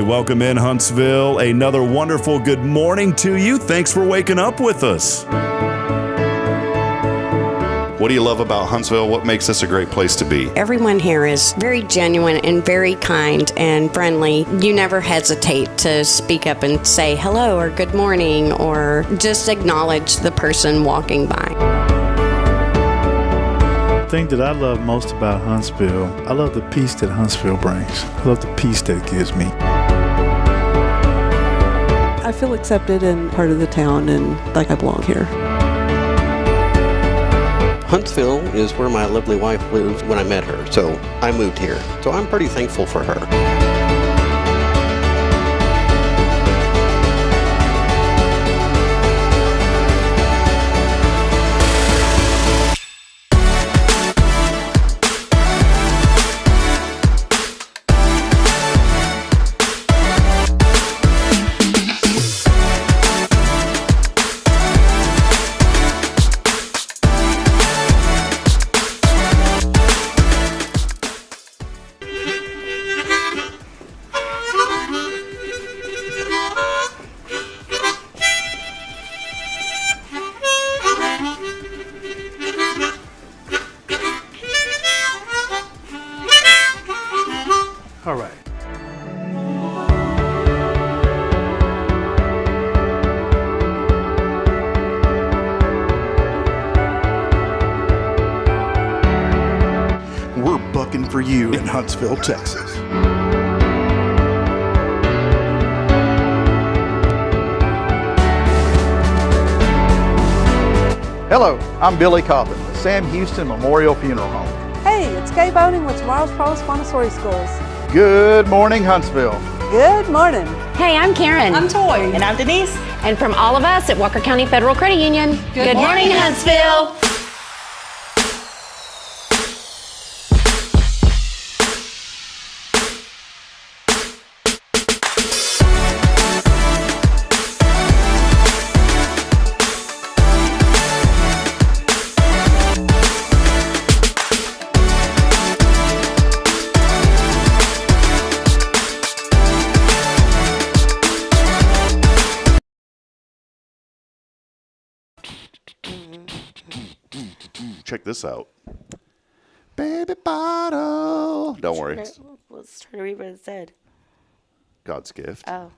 welcome in Huntsville. Another wonderful good morning to you. Thanks for waking up with us. What do you love about Huntsville? What makes this a great place to be? Everyone here is very genuine and very kind and friendly. You never hesitate to speak up and say hello or good morning or just acknowledge the person walking by. The thing that I love most about Huntsville, I love the peace that Huntsville brings. I love the peace that it gives me. I feel accepted and part of the town and like I belong here. Huntsville is where my lovely wife lived when I met her, so I moved here. So I'm pretty thankful for her. All right. We're bucking for you in Huntsville, Texas. Hello, I'm Billy Coppin with Sam Houston Memorial Funeral Home. Hey, it's Kay Boning with Tomorrow's Promise Montessori Schools. Good morning, Huntsville. Good morning. Hey, I'm Karen. I'm Toy. And I'm Denise. And from all of us at Walker County Federal Credit Union, good morning, Huntsville. Check this out. Baby bottle. Don't worry. Let's try to read what it said. God's gift. Oh,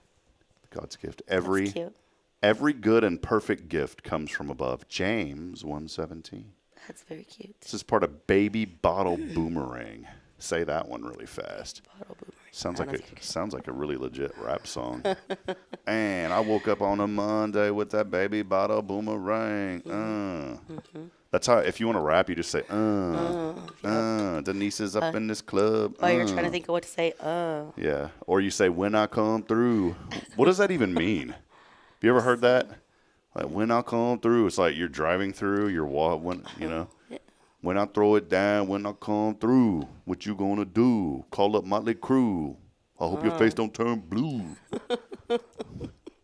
God's gift. that's cute. Every good and perfect gift comes from above. James 1:17. That's very cute. This is part of Baby Bottle Boomerang. Say that one really fast. Bottle boomerang. Sounds like a really legit rap song. And I woke up on a Monday with that baby bottle boomerang. That's how, if you want to rap, you just say, Denise is up in this club. Oh, you're trying to think of what to say. Yeah. Or you say, when I come through. What does that even mean? Have you ever heard that? Like, when I come through. It's like you're driving through, when I throw it down, when I come through, what you gonna do? Call up Motley Crue. I hope your face don't turn blue.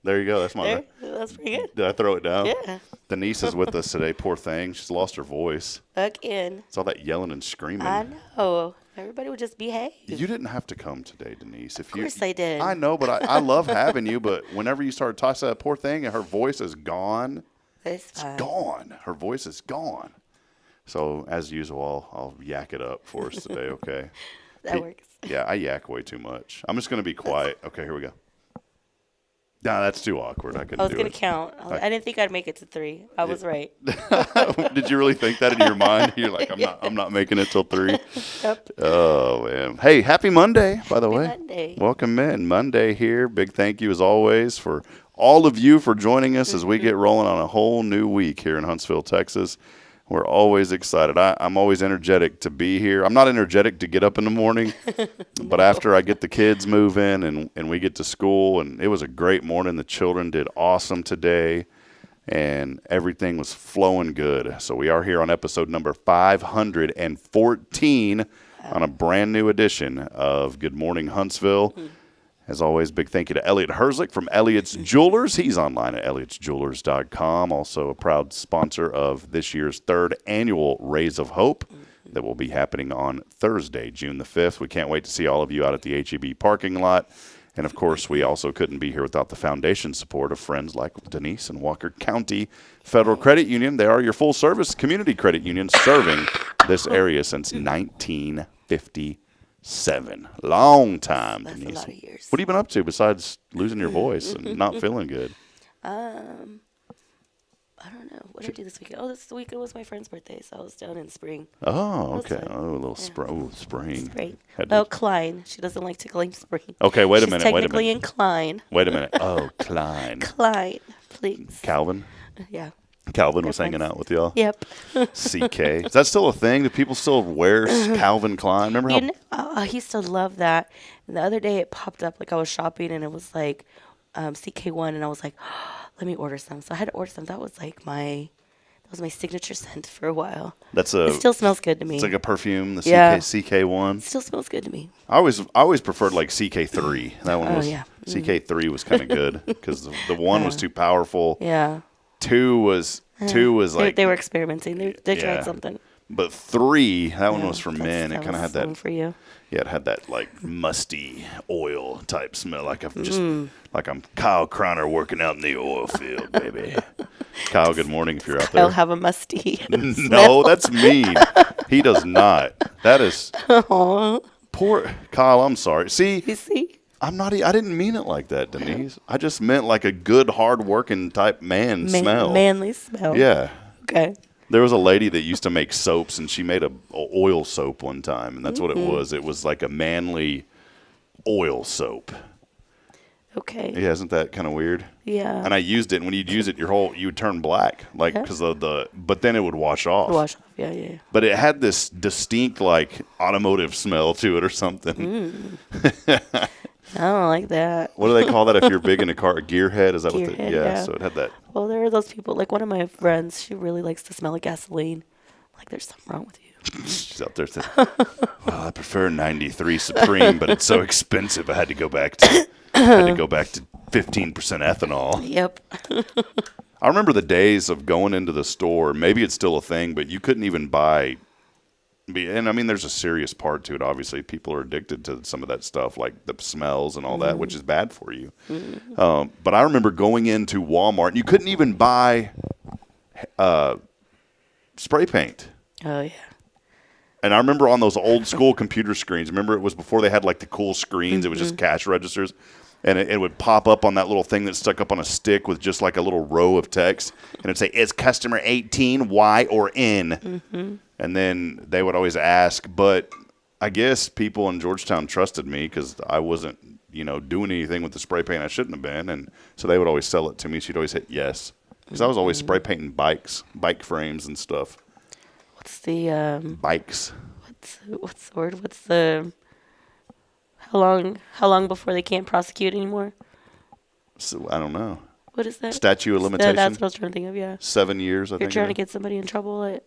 There you go. That's That's pretty good. Did I throw it down? Yeah. Denise is with us today. Poor thing. She's lost her voice. Again. It's all that yelling and screaming. I know. Everybody would just behave. You didn't have to come today, Denise. Of course I did. I know, but I love having you. But whenever you started talking to that poor thing and her voice is gone, It's gone. Her voice is gone. So, as usual, I'll yak it up for us today, okay? That works. Yeah, I yak way too much. I'm just going to be quiet. Okay, here we go. Nah, that's too awkward. I couldn't do it. I was going to count. I didn't think I'd make it to 3. I was right. Did you really think that in your mind? You're like, I'm not making it till 3. Yep. Oh, man. Hey, happy Monday, by the way. Monday. Welcome in. Monday here. Big thank you, as always, for all of you for joining us as we get rolling on a whole new week here in Huntsville, Texas. We're always excited. I'm always energetic to be here. I'm not energetic to get up in the morning, but after I get the kids moving and we get to school, and it was a great morning. The children did awesome today, and everything was flowing good. So we are here on episode number 514 on a brand new edition of Good Morning Huntsville. As always, big thank you to Elliot Herzlich from Elliot's Jewelers. He's online at elliotsjewelers.com. Also a proud sponsor of this year's 3rd annual Rays of Hope that will be happening on Thursday, June the 5th. We can't wait to see all of you out at the HEB parking lot And, of course, we also couldn't be here without the foundation support of friends like Denise and Walker County Federal Credit Union. They are your full-service community credit union serving this area since 1957. Long time, That's Denise. a lot of years. What have you been up to besides losing your voice and not feeling good? I don't know. What did I do this weekend? Oh, this weekend was my friend's birthday, so I was down in Spring. Oh, That's okay. fun. Oh, a little spring. Spring. Had Oh, to- Klein. She doesn't like tickling Spring. Okay, wait a She's minute. technically in Klein. Wait a minute. Oh, Klein. Klein, please. Calvin? Yeah. Calvin was Good hanging friends. out with y'all? Yep. CK. Is that still a thing? Do people still wear Calvin Klein? Remember how? I used to love that. And the other day it popped up, like I was shopping and it was like CK1, and I was like, let me order some. So I had to order some. That was my signature scent for a while. That's It still smells good to me. It's like a perfume. The Yeah. CK1. It still smells good to me. I always preferred like CK3. That one Oh, was yeah. CK3 was kind of good because the one was too powerful. Yeah. Two was like They were experimenting. They Yeah. tried something. But 3, that one Yeah, was for that's- men. It that kind of was had the one that. for you. Yeah, it had that like musty oil type smell, like I'm Kyle Croner working out in the oil field, baby. Kyle, good morning if you're out I'll there. have a musty. No, that's mean. He does not. That is Aw. poor Kyle. I'm sorry. See, You see? I'm not. I didn't mean it like that, Denise. I just meant like a good, hard-working type man smell. Manly smell. Yeah. Okay. There was a lady that used to make soaps, and she made a oil soap one time, and that's what it was. It was like a manly oil soap. Okay. Yeah, isn't that kind of weird? Yeah. And I used it, and when you'd use it, you would turn black, like Yeah. because of but then it would wash off. Wash off. Yeah. But it had this distinct, like, automotive smell to it or something. I don't like that. What do they call that if you're big in a car? A gearhead? Is that what Gearhead, yeah, yeah. so it had that. Well, there are those people. Like one of my friends, she really likes to smell like gasoline. Like there's something wrong with you. She's out there saying, well, I prefer 93 Supreme, but it's so expensive I had to go back to 15% ethanol. Yep. I remember the days of going into the store. Maybe it's still a thing, but you couldn't even buy. And I mean, there's a serious part to it. Obviously, people are addicted to some of that stuff, like the smells and all that, which is bad for you. But I remember going into Walmart, and you couldn't even buy spray paint. Oh yeah. And I remember on those old school computer screens, remember it was before they had like the cool screens. It was just cash registers. And it would pop up on that little thing that stuck up on a stick with just like a little row of text. And it'd say, is customer 18 Y or N? And then they would always ask. But I guess people in Georgetown trusted me because I wasn't, doing anything with the spray paint I shouldn't have been. And so they would always sell it to me. She'd always hit yes. Because I was always spray painting bike frames and stuff. What's the Bikes. what's the word? What's the how long before they can't prosecute anymore? So I don't know. What is that? Statute of limitation. That's what I was trying to think of. Yeah. 7 years, I You're think. trying to get somebody in trouble at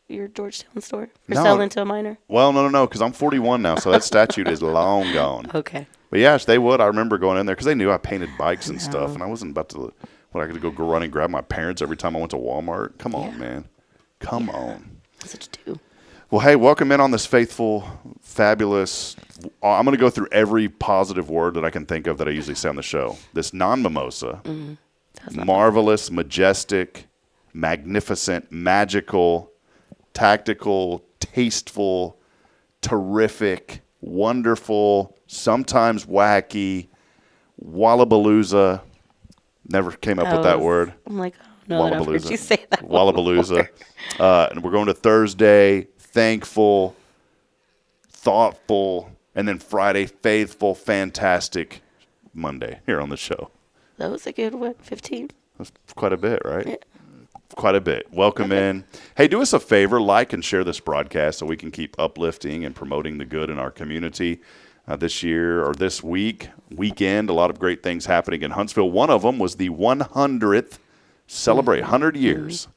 your Georgetown store for No. selling to a minor. Well, no, because I'm 41 now, so that statute is long gone. Okay. But yes, they would. I remember going in there because they knew I painted bikes and stuff, and I wasn't about to. I could go run and grab my parents every time I went to Walmart. Come on, man. Come on. That's what you do. Well, hey, welcome in on this faithful, fabulous. I'm going to go through every positive word that I can think of that I usually say on the show. This non-mimosa, marvelous, majestic, magnificent, magical, tactical, tasteful, terrific, wonderful, sometimes wacky, wallabalooza. Never came up with that word. I'm like, oh, no, I've heard you say that. Wallabalooza. And we're going to Thursday, thankful, thoughtful, and then Friday, faithful, fantastic, Monday here on the show. That was a good one. 15. That's quite a bit, right? Yeah. Quite a bit. Welcome in. Hey, do us a favor, like and share this broadcast so we can keep uplifting and promoting the good in our community. This year or this weekend, a lot of great things happening in Huntsville. One of them was the 100th celebrate, 100 years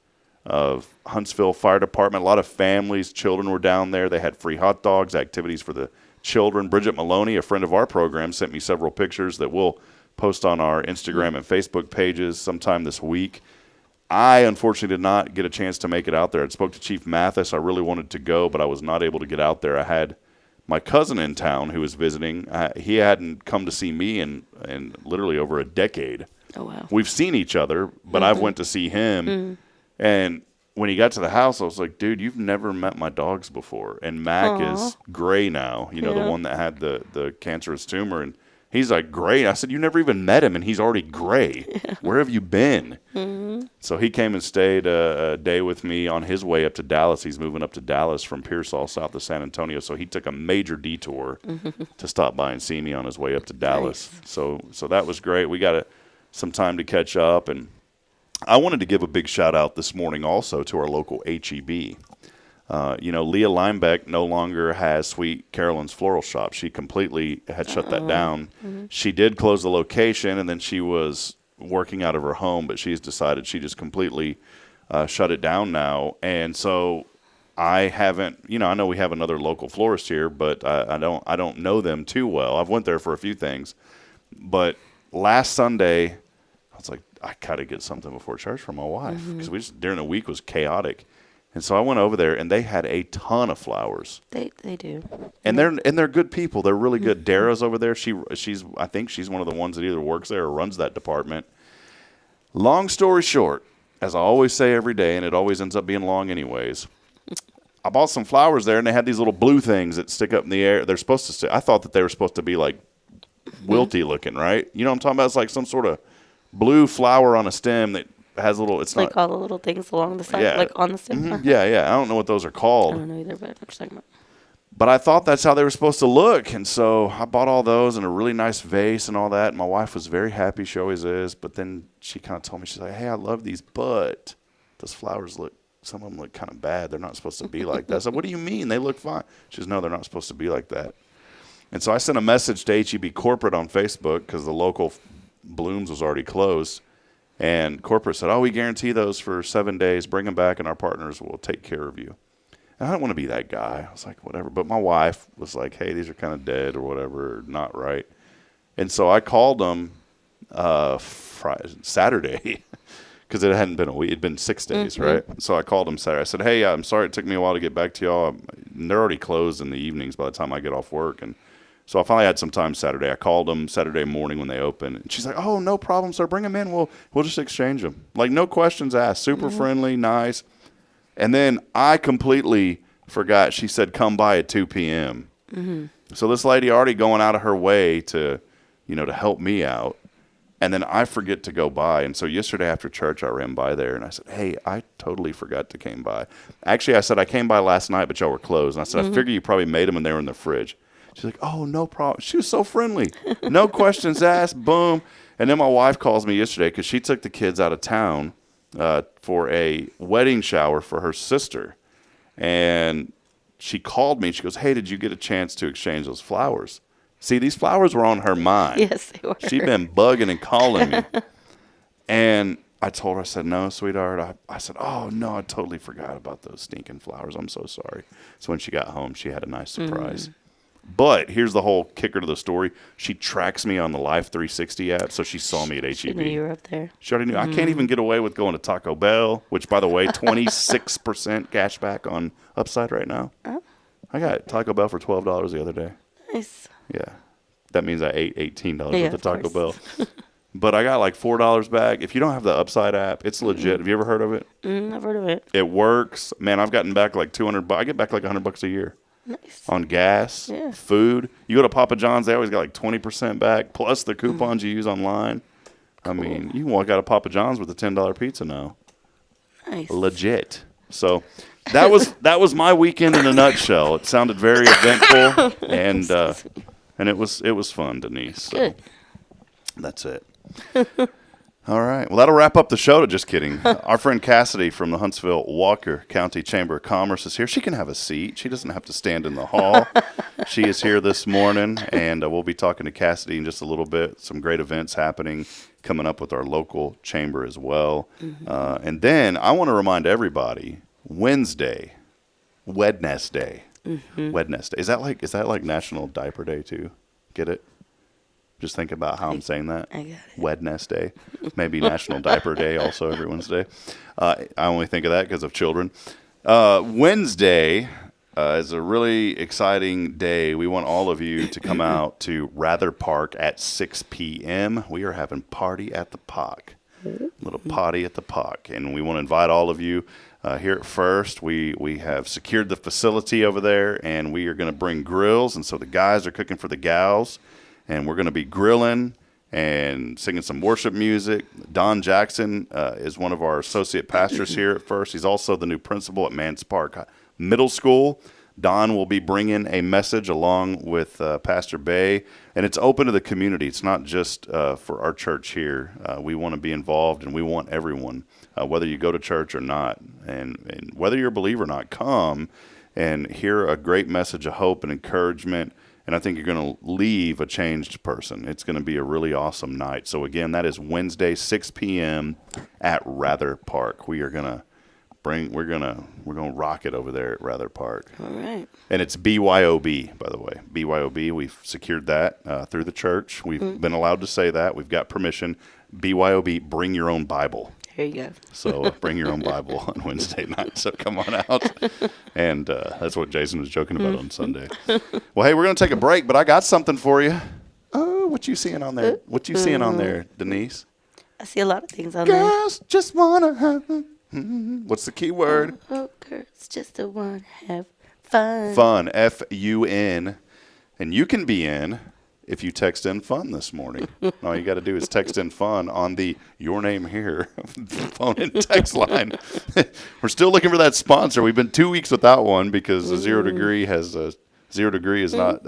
of Huntsville Fire Department. A lot of families, children were down there. They had free hot dogs, activities for the children. Bridget Maloney, a friend of our program, sent me several pictures that we'll post on our Instagram and Facebook pages sometime this week. I, unfortunately, did not get a chance to make it out there. I spoke to Chief Mathis. I really wanted to go, but I was not able to get out there. I had my cousin in town who was visiting, he hadn't come to see me in literally over a decade. Oh, wow. We've seen each other, but I've went to see him. And when he got to the house, I was like, dude, you've never met my dogs before. And Mac is gray now, the one that had the cancerous tumor. And he's like, gray. I said, you never even met him, and he's already gray. Yeah. Where have you been? So he came and stayed a day with me on his way up to Dallas. He's moving up to Dallas from Pearsall, south of San Antonio. So he took a major detour to stop by and see me on his way up to Dallas. Nice. So that was great. We got some time to catch up. And I wanted to give a big shout-out this morning also to our local HEB. Leah Linebeck no longer has Sweet Carolyn's Floral Shop. She completely had shut that down. She did close the location, and then she was working out of her home, but she's decided she just completely shut it down now. And so I haven't, I know we have another local florist here, but I don't know them too well. I've went there for a few things. But last Sunday, I was like, I got to get something before church for my wife because during the week was chaotic. And so I went over there, and they had a ton of flowers. They do, and they're good people. They're really good. Dara's over there. I think she's one of the ones that either works there or runs that department. Long story short, as I always say every day, and it always ends up being long anyways. I bought some flowers there, and they had these little blue things that stick up in the air. They're supposed to stick. I thought that they were supposed to be like wilty looking, right? You know what I'm talking about? It's like some sort of blue flower on a stem that has a little, it's like not, all the little things along the side, like on the stem. Yeah. I don't know what those are called. I don't know either, but I'm just talking about. But I thought that's how they were supposed to look. And so I bought all those in a really nice vase and all that. And my wife was very happy. She always is. But then she kind of told me, she's like, hey, I love these, but those flowers some of them look kind of bad. They're not supposed to be like that. I said, what do you mean? They look fine. She says, no, they're not supposed to be like that. And so I sent a message to HEB Corporate on Facebook because the local Blooms was already closed. And corporate said, we guarantee those for 7 days. Bring them back, and our partners will take care of you. And I don't want to be that guy. I was like, whatever. But my wife was like, hey, these are kind of dead or whatever, or not right. And so I called them Saturday because it hadn't been a week. It had been 6 days, right? So I called them Saturday. I said, hey, I'm sorry it took me a while to get back to y'all. And they're already closed in the evenings by the time I get off work. And so I finally had some time Saturday. I called them Saturday morning when they opened. And she's like, oh, no problem, sir. Bring them in. We'll just exchange them. Like, no questions asked. Super friendly, nice. And then I completely forgot. She said, come by at 2 p.m. So this lady already going out of her way to, to help me out. And then I forget to go by. And so yesterday after church, I ran by there. And I said, hey, I totally forgot to came by. Actually, I said, I came by last night, but y'all were closed. And I said, I figure you probably made them and they were in the fridge. She's like, oh, no problem. She was so friendly. No questions asked. Boom. And then my wife calls me yesterday because she took the kids out of town for a wedding shower for her sister. And she called me. She goes, hey, did you get a chance to exchange those flowers? See, these flowers were on her mind. Yes, they were. She'd been bugging and calling me. And I told her, I said, no, sweetheart. I said, oh, no, I totally forgot about those stinking flowers. I'm so sorry. So when she got home, she had a nice surprise. But here's the whole kicker to the story. She tracks me on the Life 360 app, so she saw me at HEB. She knew you were up there. She already knew. I can't even get away with going to Taco Bell, which, by the way, 26% cash back on Upside right now. Oh. I got Taco Bell for $12 the other day. Nice. Yeah. That means I ate $18 worth of Taco Bell. But I got like $4 back. If you don't have the Upside app, it's legit. Have you ever heard of it? I've heard of it. It works. Man, I've gotten back like $200. I get back like $100 a year. Nice. On gas, food. You go to Papa John's, they always got like 20% back, plus the coupons you use online. Cool. I mean, you can walk out of Papa John's with a $10 pizza now. Nice. Legit. So that was my weekend in a nutshell. It sounded very eventful, and it was fun, Denise. So good. That's it. All right. Well, that'll wrap up the show. Just kidding. Our friend Cassidy from the Huntsville Walker County Chamber of Commerce is here. She can have a seat. She doesn't have to stand in the hall. She is here this morning, and we'll be talking to Cassidy in just a little bit. Some great events happening coming up with our local chamber as well. And then I want to remind everybody, Wednesday. Wednesday. Is that like National Diaper Day too? Get it? Just think about how I'm saying that. I got it. Wednesday. Maybe National Diaper Day also every Wednesday. I only think of that because of children. Wednesday, is a really exciting day. We want all of you to come out to Rather Park at 6 p.m. We are having Party at the Park. Little Party at the Park. And we want to invite all of you here at First. We have secured the facility over there, and we are going to bring grills. And so the guys are cooking for the gals, and we're going to be grilling and singing some worship music. Don Jackson is one of our associate pastors here at First. He's also the new principal at Mans Park Middle School. Don will be bringing a message along with Pastor Bay, and it's open to the community. It's not just for our church here. We want to be involved, and we want everyone, whether you go to church or not, and whether you're a believer or not, come and hear a great message of hope and encouragement. And I think you're going to leave a changed person. It's going to be a really awesome night. So again, that is Wednesday, 6 p.m. at Rather Park. We're gonna rock it over there at Rather Park. All right. And it's BYOB, by the way. BYOB. We've secured that through the church. We've been allowed to say that. We've got permission. BYOB. Bring your own Bible. There you go. So bring your own Bible on Wednesday night. So come on out. And that's what Jason was joking about on Sunday. Well, hey, we're going to take a break, but I got something for you. Oh, what you seeing on there? What you seeing on there, Denise? I see a lot of things on Girls just want to have... What's the key word? Oh, girls just want to have fun. Fun. F-U-N. And you can be in if you text in fun this morning. All you got to do is text in fun on the Your Name Here phone and text line. We're still looking for that sponsor. We've been 2 weeks without one because the 0 Degree has 0 Degree is not.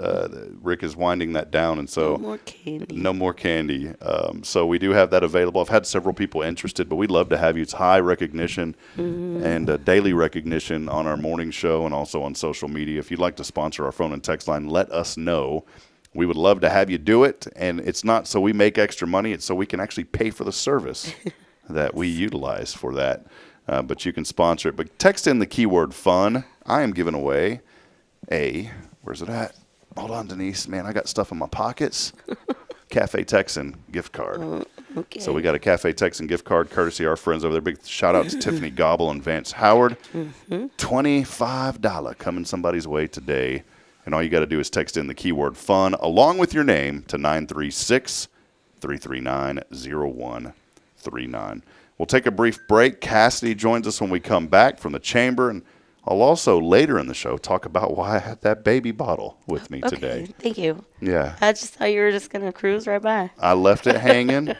Rick is winding that down, and so No more candy. No more candy. So we do have that available. I've had several people interested, but we'd love to have you. It's high recognition and daily recognition on our morning show and also on social media. If you'd like to sponsor our phone and text line, let us know. We would love to have you do it, and it's not so we make extra money. It's so we can actually pay for the service that we utilize for that. But you can sponsor it. But text in the keyword fun. I am giving away where's it at? Hold on, Denise. Man, I got stuff in my pockets. Cafe Texan gift card. Okay. So we got a Cafe Texan gift card courtesy of our friends over there. Big shout out to Tiffany Gobble and Vance Howard. $25 coming somebody's way today. And all you got to do is text in the keyword fun along with your name to 936-339-0139. We'll take a brief break. Cassidy joins us when we come back from the chamber. And I'll also later in the show talk about why I had that baby bottle with me today. Thank you. Yeah. I just thought you were just going to cruise right by. I left it hanging.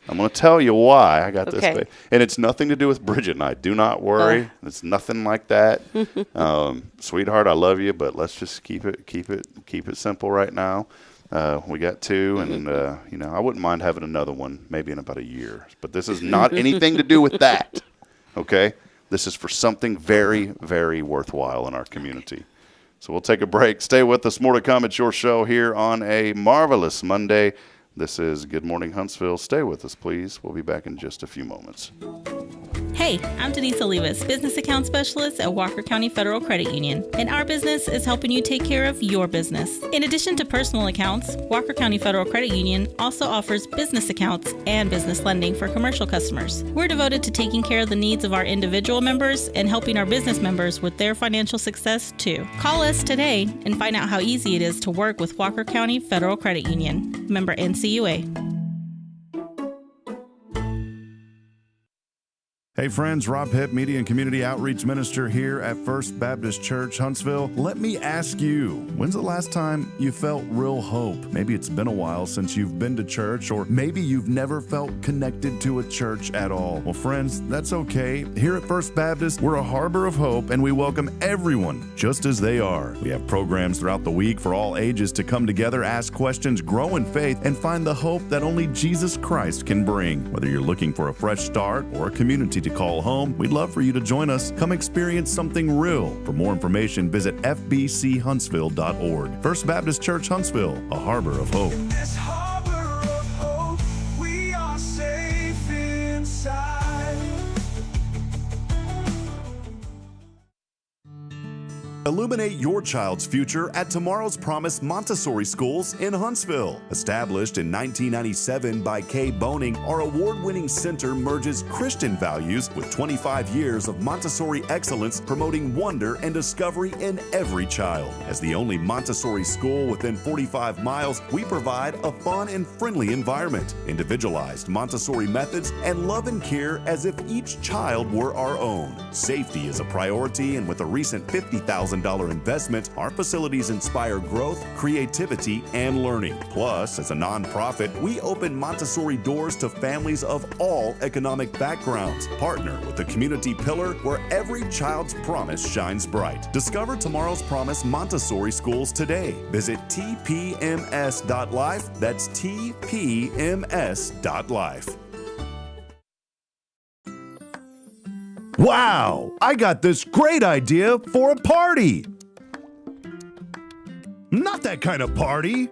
I'm going to tell you why I got this Okay. baby. And it's nothing to do with Bridget and I. Do not worry. It's nothing like that. Sweetheart, I love you, but let's just keep it simple right now. We got two, and I wouldn't mind having another one maybe in about a year. But this is not anything to do with that. Okay? This is for something very, very worthwhile in our community. So we'll take a break. Stay with us. More to come. It's your show here on a marvelous Monday. This is Good Morning Huntsville. Stay with us, please. We'll be back in just a few moments. Hey, I'm Denise Olivas, Business Account Specialist at Walker County Federal Credit Union, and our business is helping you take care of your business. In addition to personal accounts, Walker County Federal Credit Union also offers business accounts and business lending for commercial customers. We're devoted to taking care of the needs of our individual members and helping our business members with their financial success too. Call us today and find out how easy it is to work with Walker County Federal Credit Union. Member NCUA. Hey friends, Rob Hipp, Media and Community Outreach Minister here at First Baptist Church, Huntsville. Let me ask you, when's the last time you felt real hope? Maybe it's been a while since you've been to church, or maybe you've never felt connected to a church at all. Well, friends, that's okay. Here at First Baptist, we're a harbor of hope, and we welcome everyone just as they are. We have programs throughout the week for all ages to come together, ask questions, grow in faith, and find the hope that only Jesus Christ can bring. Whether you're looking for a fresh start or a community to call home, we'd love for you to join us. Come experience something real. For more information, visit fbchuntsville.org. First Baptist Church Huntsville, a harbor of hope. In this harbor of hope, we are safe inside. Illuminate your child's future at Tomorrow's Promise Montessori Schools in Huntsville. Established in 1997 by Kay Boning, our award-winning center merges Christian values with 25 years of Montessori excellence, promoting wonder and discovery in every child. As the only Montessori school within 45 miles, we provide a fun and friendly environment, individualized Montessori methods, and love and care as if each child were our own. Safety is a priority, and with a recent $50,000 investment, our facilities inspire growth, creativity, and learning. Plus, as a nonprofit, we open Montessori doors to families of all economic backgrounds. Partner with the community pillar where every child's promise shines bright. Discover Tomorrow's Promise Montessori Schools today. Visit tpms.life. That's tpms.life. Wow! I got this great idea for a party! Not that kind of party!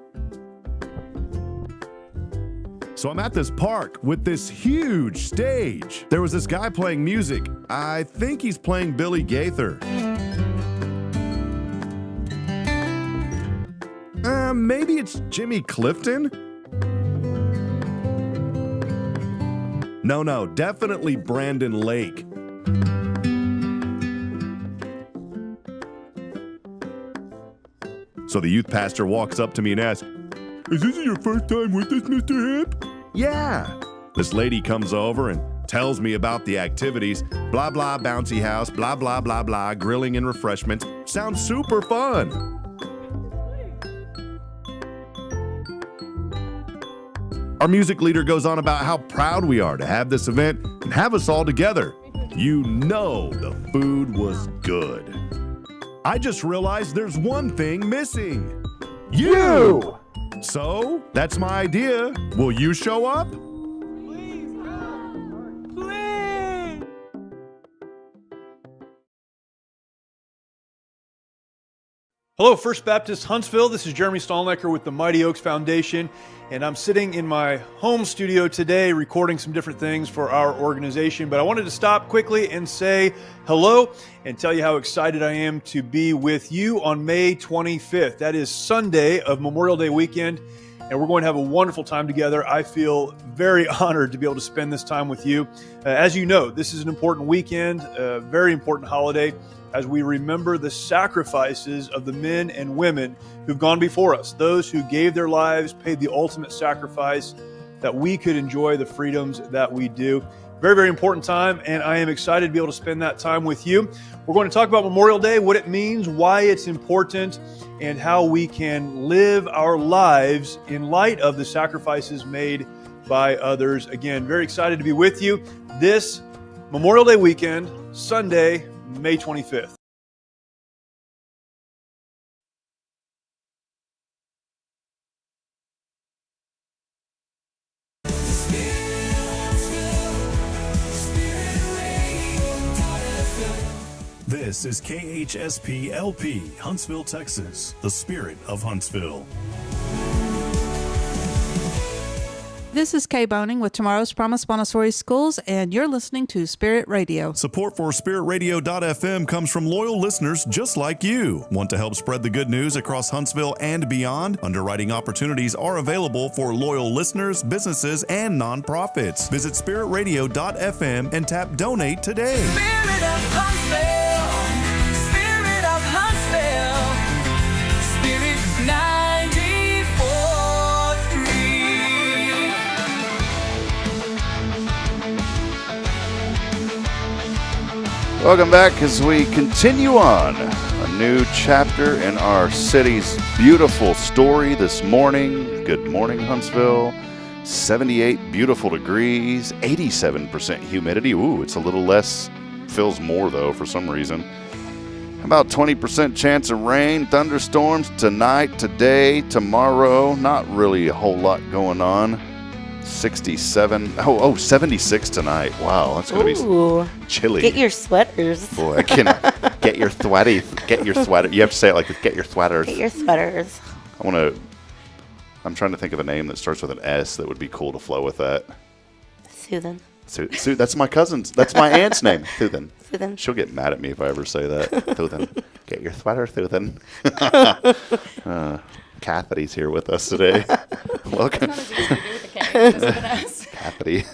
So I'm at this park with this huge stage. There was this guy playing music. I think he's playing Billy Gaither. Maybe it's Jimmy Clifton? No, definitely Brandon Lake. So the youth pastor walks up to me and asks, "Is this your first time with us, Mr. Hip?" "Yeah." This lady comes over and tells me about the activities. Blah, blah, bouncy house, blah, blah, blah, blah, grilling and refreshments. Sounds super fun. Our music leader goes on about how proud we are to have this event and have us all together. You know the food was good. I just realized there's one thing missing. You! So, that's my idea. Will you show up? Please! Hello, First Baptist Huntsville. This is Jeremy Stallnecker with the Mighty Oaks Foundation, and I'm sitting in my home studio today recording some different things for our organization. But I wanted to stop quickly and say hello and tell you how excited I am to be with you on May 25th. That is Sunday of Memorial Day weekend, and we're going to have a wonderful time together. I feel very honored to be able to spend this time with you. As you know, this is an important weekend, a very important holiday, as we remember the sacrifices of the men and women who've gone before us, those who gave their lives, paid the ultimate sacrifice that we could enjoy the freedoms that we do. Very, very important time, and I am excited to be able to spend that time with you. We're going to talk about Memorial Day, what it means, why it's important, and how we can live our lives in light of the sacrifices made by others. Again, very excited to be with you this Memorial Day weekend, Sunday, May 25th. This is KHSP LP, Huntsville, Texas, the spirit of Huntsville. This is Kay Boning with Tomorrow's Promise Montessori Schools, and you're listening to Spirit Radio. Support for SpiritRadio.fm comes from loyal listeners just like you. Want to help spread the good news across Huntsville and beyond? Underwriting opportunities are available for loyal listeners, businesses, and nonprofits. Visit SpiritRadio.fm and tap Donate today. Spirit of Huntsville, Spirit of Huntsville, Spirit 94.3. Welcome back as we continue on a new chapter in our city's beautiful story this morning. Good morning, Huntsville. 78 beautiful degrees, 87% humidity. Ooh, it's a little less, feels more though for some reason. About 20% chance of rain, thunderstorms tonight, today, tomorrow. Not really a whole lot going on. 76 tonight. Wow, that's going to be chilly. Get your sweaters. Boy, I can get your sweater. You have to say it like this, get your sweaters. Get your sweaters. I'm trying to think of a name that starts with an S that would be cool to flow with that. Soothing. That's my cousin's. That's my aunt's name. Thuthan. Thuthan. She'll get mad at me if I ever say that. Thuthan. Get your sweater, Thuthan. Kathy's here with us today. Welcome. Kathy.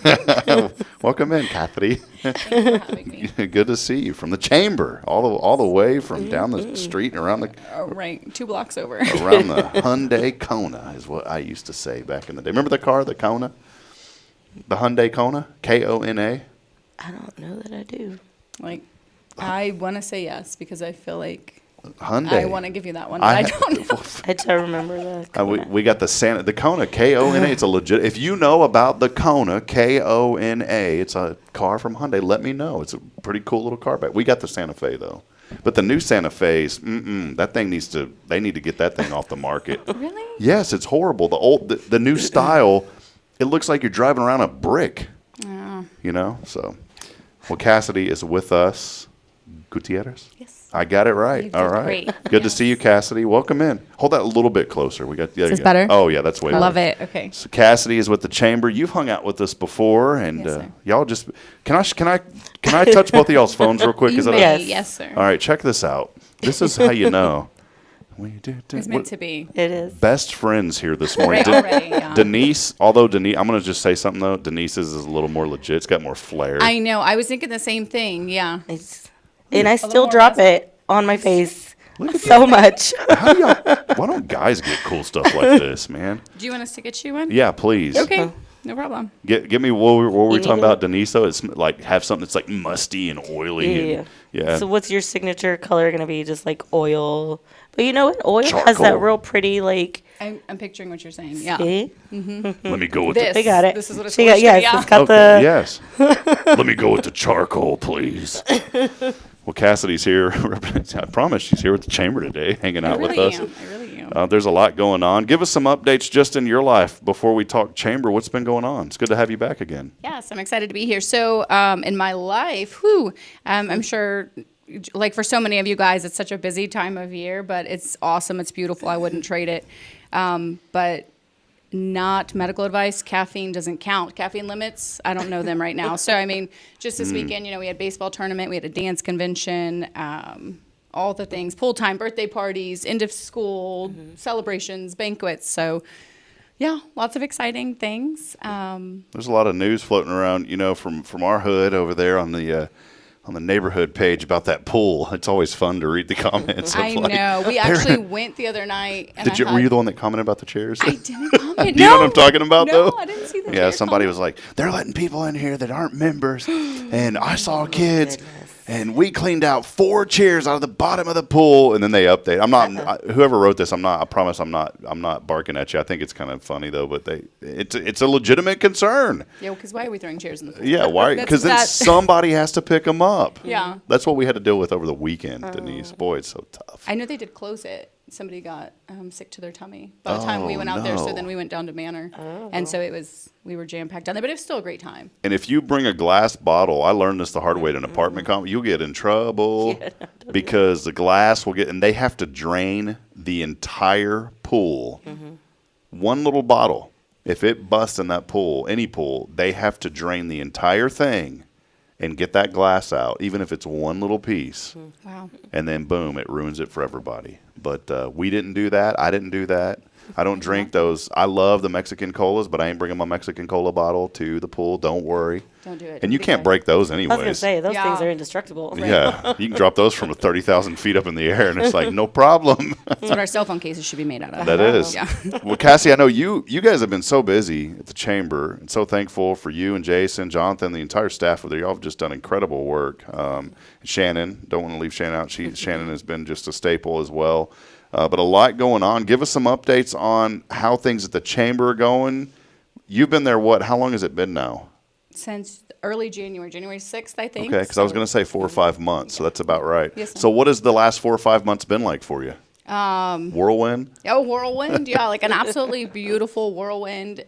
Welcome in, Kathy. Good to see you from the chamber, all the way from down the street and around the. Right, 2 blocks over. Around the Hyundai Kona is what I used to say back in the day. Remember the car, the Kona? The Hyundai Kona? Kona? I don't know that I do. Like, I want to say yes because I feel like Hyundai. I want to give you that one, but I don't know. I don't remember the we got the Kona, Kona. It's a legit. If you know about the Kona, Kona, it's a car from Hyundai. Let me know. It's a pretty cool little car. But we got the Santa Fe though. But the new Santa Fe's, that thing they need to get that thing off the market. Really? Yes, it's horrible. The new style, it looks like you're driving around a brick. Yeah. You know, so. Well, Cassidy is with us. Gutierrez? Yes. I got it right. You did All right. great. Good to see you, Cassidy. Welcome in. Hold that a little bit closer. We got. Is this better? Oh yeah, that's way better. Love it. Okay. So Cassidy is with the chamber. You've hung out with us before, and Yes, sir. y'all just can I touch both of y'all's phones real quick? You Is that may. Yes, sir. All right, check this out. This is how you know. It's meant to be. It is. Best friends here this morning. Right, already, yeah. Denise, although Denise, I'm going to just say something though. Denise's is a little more legit. It's got more flair. I know. I was thinking the same thing. Yeah. And I still drop it on my face so much. Why don't guys get cool stuff like this, man? Do you want us to get you one? Yeah, please. Okay. No problem. Give me what were we You talking need about, Denise? Though it's like have something that's like musty and oily. Yeah. And, yeah. So what's your signature color going to be? Just like oil. But you know what? Oil has Charcoal. that real pretty like. I'm picturing what you're saying. Yeah. See? Let me go with This. I got it. This is what it's She got, supposed to yes, be, yeah. it's got Okay, the. yes. Let me go with the charcoal, please. Well, Cassidy's here. I promise she's here with the chamber today, hanging out with us. I really am. There's a lot going on. Give us some updates just in your life before we talk chamber. What's been going on? It's good to have you back again. Yes, I'm excited to be here. So, in my life, I'm sure, like for so many of you guys, it's such a busy time of year, but it's awesome. It's beautiful. I wouldn't trade it. But not medical advice. Caffeine doesn't count. Caffeine limits, I don't know them right now. So, I mean, just this weekend, we had baseball tournament, we had a dance convention, all the things, pool time, birthday parties, end of school, celebrations, banquets. So, yeah, lots of exciting things. There's a lot of news floating around, from our hood over there on the neighborhood page about that pool. It's always fun to read the comments. I know. We actually went the other night. And Were you the one that commented about the chairs? I didn't comment. Do you know what I'm talking about, though? No, I didn't see the Yeah, chair somebody comment. was like, they're letting people in here that aren't members. And I saw kids. And we cleaned out 4 chairs out of the bottom of the pool, and then they update. I'm not. Whoever wrote this, I'm not. I promise, I'm not barking at you. I think it's kind of funny though, but it's a legitimate concern. Yeah, because why are we throwing chairs in the pool? Yeah, why? Because then somebody has to pick them up. Yeah. That's what we had to deal with over the weekend, Denise. Boy, it's so tough. I know they did close it. Somebody got sick to their tummy by the time we went out there. So then we went down to Manor, and so we were jam packed down there. But it was still a great time. And if you bring a glass bottle, I learned this the hard way at an apartment complex, you'll get in trouble because the glass will and they have to drain the entire pool. One little bottle, if it busts in that pool, any pool, they have to drain the entire thing and get that glass out, even if it's one little piece. Wow. And then boom, it ruins it for everybody. But we didn't do that. I didn't do that. I don't drink those. I love the Mexican colas, but I ain't bringing my Mexican cola bottle to the pool. Don't worry. Don't do it. And you can't break those anyways. I was going to say, those things are indestructible. Yeah, you can drop those from 30,000 feet up in the air, and it's like, no problem. That's what our cell phone cases should be made out of. That is. Yeah. Well, Cassie, I know you guys have been so busy at the chamber, and so thankful for you and Jason, Jonathan, the entire staff over there. Y'all have just done incredible work. Shannon, don't want to leave Shannon out. Shannon has been just a staple as well. But a lot going on. Give us some updates on how things at the chamber are going. You've been there, how long has it been now? Since early January 6th, I think. Okay, because I was going to say 4 or 5 months, so that's about right. Yes, so what has the last 4 or 5 months been like for you? Whirlwind? Oh, whirlwind. Yeah, like an absolutely beautiful whirlwind.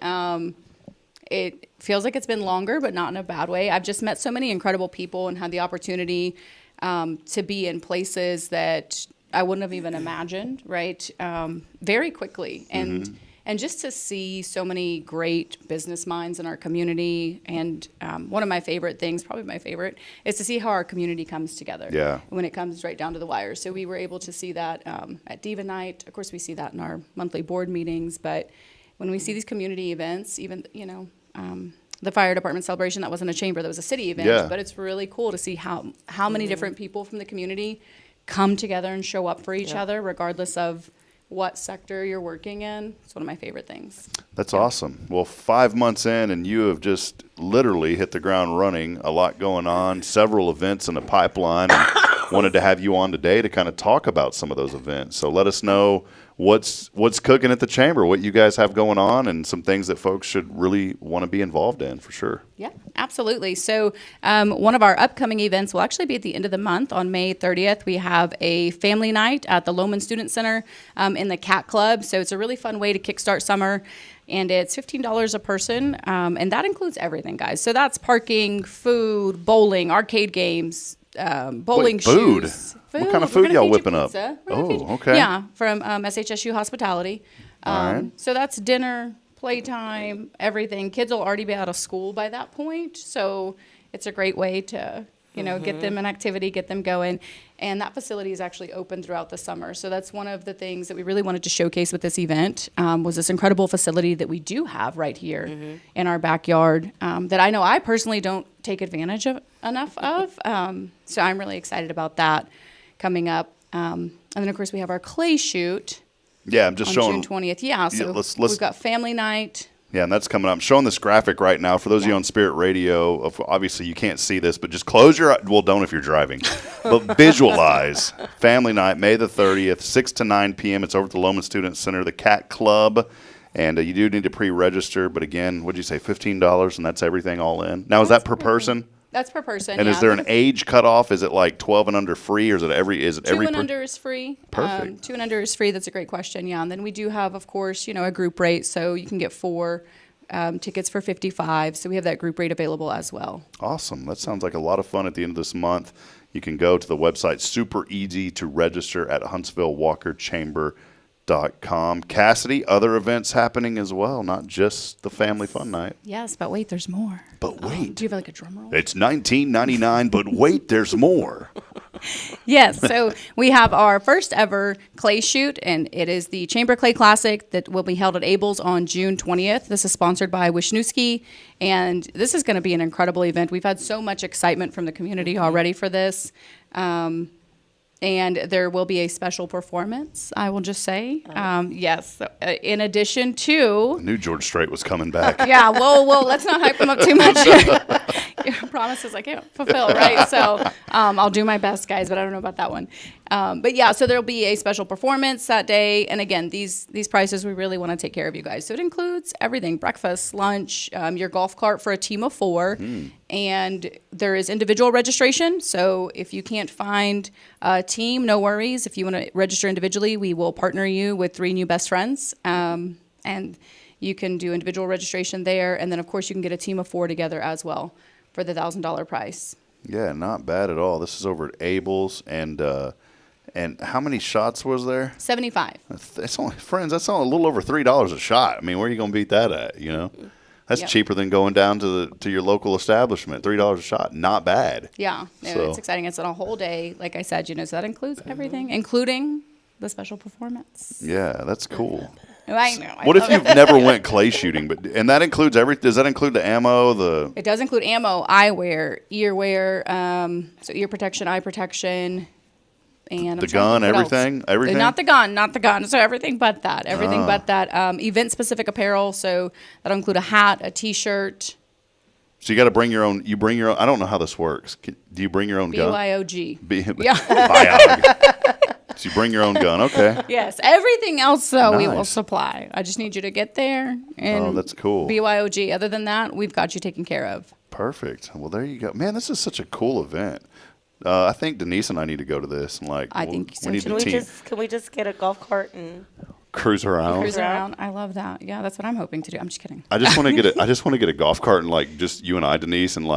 It feels like it's been longer, but not in a bad way. I've just met so many incredible people and had the opportunity to be in places that I wouldn't have even imagined, right? Very quickly. And And just to see so many great business minds in our community. And one of my favorite things, probably my favorite, is to see how our community comes together. Yeah. When it comes right down to the wire. So we were able to see that at Diva Night. Of course, we see that in our monthly board meetings. But when we see these community events, even, the fire department celebration, that wasn't a chamber, that was a city event. Yeah. But it's really cool to see how many different people from the community come together and show up for each other, regardless of what sector you're working in. It's one of my favorite things. That's awesome. Well, 5 months in, and you have just literally hit the ground running. A lot going on, several events in the pipeline, and wanted to have you on today to kind of talk about some of those events. So let us know what's cooking at the chamber, what you guys have going on, and some things that folks should really want to be involved in for sure. Yeah, absolutely. So one of our upcoming events will actually be at the end of the month on May 30th. We have a family night at the Loman Student Center in the Cat Club. So it's a really fun way to kickstart summer. And it's $15 a person, and that includes everything, guys. So that's parking, food, bowling, arcade games, bowling food? shoes. What kind of food y'all whipping up? Oh, okay. Yeah, from SHSU Hospitality. All right. So that's dinner, playtime, everything. Kids will already be out of school by that point, so it's a great way to, get them an activity, get them going. And that facility is actually open throughout the summer. So that's one of the things that we really wanted to showcase with this event, was this incredible facility that we do have right here in our backyard, that I know I personally don't take advantage of enough of. So I'm really excited about that coming up. And then, of course, we have our clay shoot. Yeah, I'm just on showing. June 20th. Yeah, so let's we've got family night. Yeah, and that's coming up. I'm showing this graphic right now. For those of you on Spirit Radio, obviously you can't see this, but just close your eyes. Well, don't if you're driving. But visualize family night, May the 30th, 6 to 9 p.m. It's over at the Loman Student Center, the Cat Club. And you do need to pre-register. But again, what did you say, $15, and that's everything all in? Now, is that per person? That's per person. And is there an age cutoff? Is it like 12 and under free, or is it every? Two and under is free. Perfect. 2 and under is free. That's a great question. Yeah, and then we do have, of course, a group rate, so you can get 4 tickets for $55. So we have that group rate available as well. Awesome. That sounds like a lot of fun at the end of this month. You can go to the website, super easy to register at HuntsvilleWalkerChamber.com. Cassidy, other events happening as well, not just the family fun night. Yes, but wait, there's more. But wait. Do you have like a drum roll? It's $19.99, but wait, there's more. Yes, so we have our first ever clay shoot, and it is the Chamber Clay Classic that will be held at Abel's on June 20th. This is sponsored by Wisniewski, and this is going to be an incredible event. We've had so much excitement from the community already for this. And there will be a special performance, I will just say. Yes, in addition to... I knew George Strait was coming back. Yeah, well, let's not hype him up too much. Promises I can't fulfill, right? So I'll do my best, guys, but I don't know about that one. But yeah, so there'll be a special performance that day. And again, these prices, we really want to take care of you guys. So it includes everything, breakfast, lunch, your golf cart for a team of 4. And there is individual registration. So if you can't find a team, no worries. If you want to register individually, we will partner you with 3 new best friends. And you can do individual registration there. And then, of course, you can get a team of 4 together as well for the $1,000 price. Yeah, not bad at all. This is over at Abel's, and how many shots was there? 75. That's only, friends, that's only a little over $3 a shot. I mean, where are you going to beat that at, That's cheaper than going down to your local establishment. $3 a shot, not bad. Yeah, it's exciting. It's on a whole day, like I said, so that includes everything, including the special performance. Yeah, that's cool. I know. What if you've never went clay shooting? And that includes does that include the ammo? It does include ammo, eyewear, earwear, so ear protection, eye protection, and the gun, everything? Everything? Not the gun. So everything but that. Event-specific apparel, so that'll include a hat, a T-shirt. So you got to bring your own. You bring your own. I don't know how this works. Do you bring your own gun? BYOG. Yeah. BYOG. So you bring your own gun, okay? Yes. Everything else, though, we will supply. I just need you to get there and that's cool. BYOG. Other than that, we've got you taken care of. Perfect. Well, there you go. Man, this is such a cool event. I think Denise and I need to go to this. And I think so. Can we just get a golf cart and cruise around? Cruise around. I love that. Yeah, that's what I'm hoping to do. I'm just kidding. I just want to get a golf cart and just you and I, Denise, and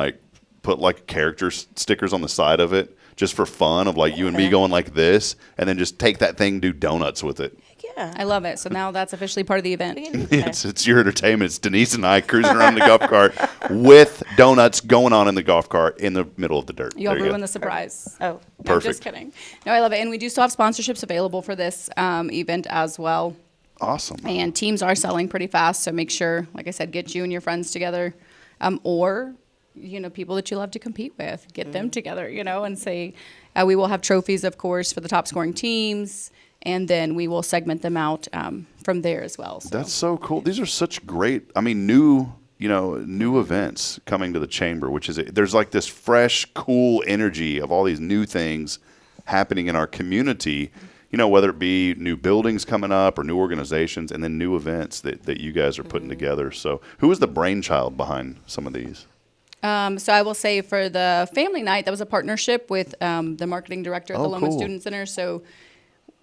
put character stickers on the side of it. just for fun of like you and me going like this, and then just take that thing, do donuts with it. Yeah. I love it. So now that's officially part of the event. It's your entertainment. It's Denise and I cruising around in the golf cart with donuts going on in the golf cart in the middle of the dirt. You'll There you ruin go. the surprise. Oh, I'm just kidding. No, I love it. And we do still have sponsorships available for this event as well. Awesome. And teams are selling pretty fast. So make sure, like I said, get you and your friends together, or, people that you love to compete with, get them together, and say, we will have trophies, of course, for the top scoring teams. And then we will segment them out from there as well. So. That's so cool. These are such great, new events coming to the chamber, which is, there's like this fresh, cool energy of all these new things happening in our community, whether it be new buildings coming up or new organizations, and then new events that you guys are putting together. So who is the brainchild behind some of these? So I will say for the family night, that was a partnership with the marketing director at the Loma Student Center. So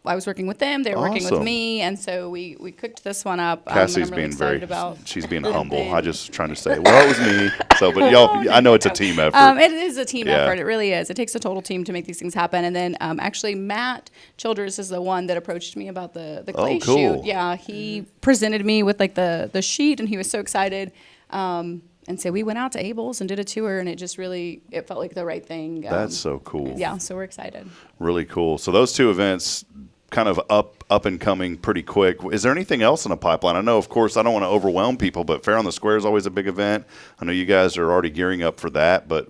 I was working with them, they were working with me, and so we cooked this one up. Cassie's really being she's being humble. I just trying to say, well, it was me. So, but y'all, I know it's a team effort. It is a team effort. It really is. It takes a total team to make these things happen. And then actually Matt Childers is the one that approached me about the clay shoot. Yeah, he presented me with like the sheet, and he was so excited. And so we went out to Abel's and did a tour, and it just really, it felt like the right thing. That's so cool. Yeah, so we're excited. Really cool. So those two events kind of up and coming pretty quick. Is there anything else in the pipeline? I know, of course, I don't want to overwhelm people, but Fair on the Square is always a big event. I know you guys are already gearing up for that, but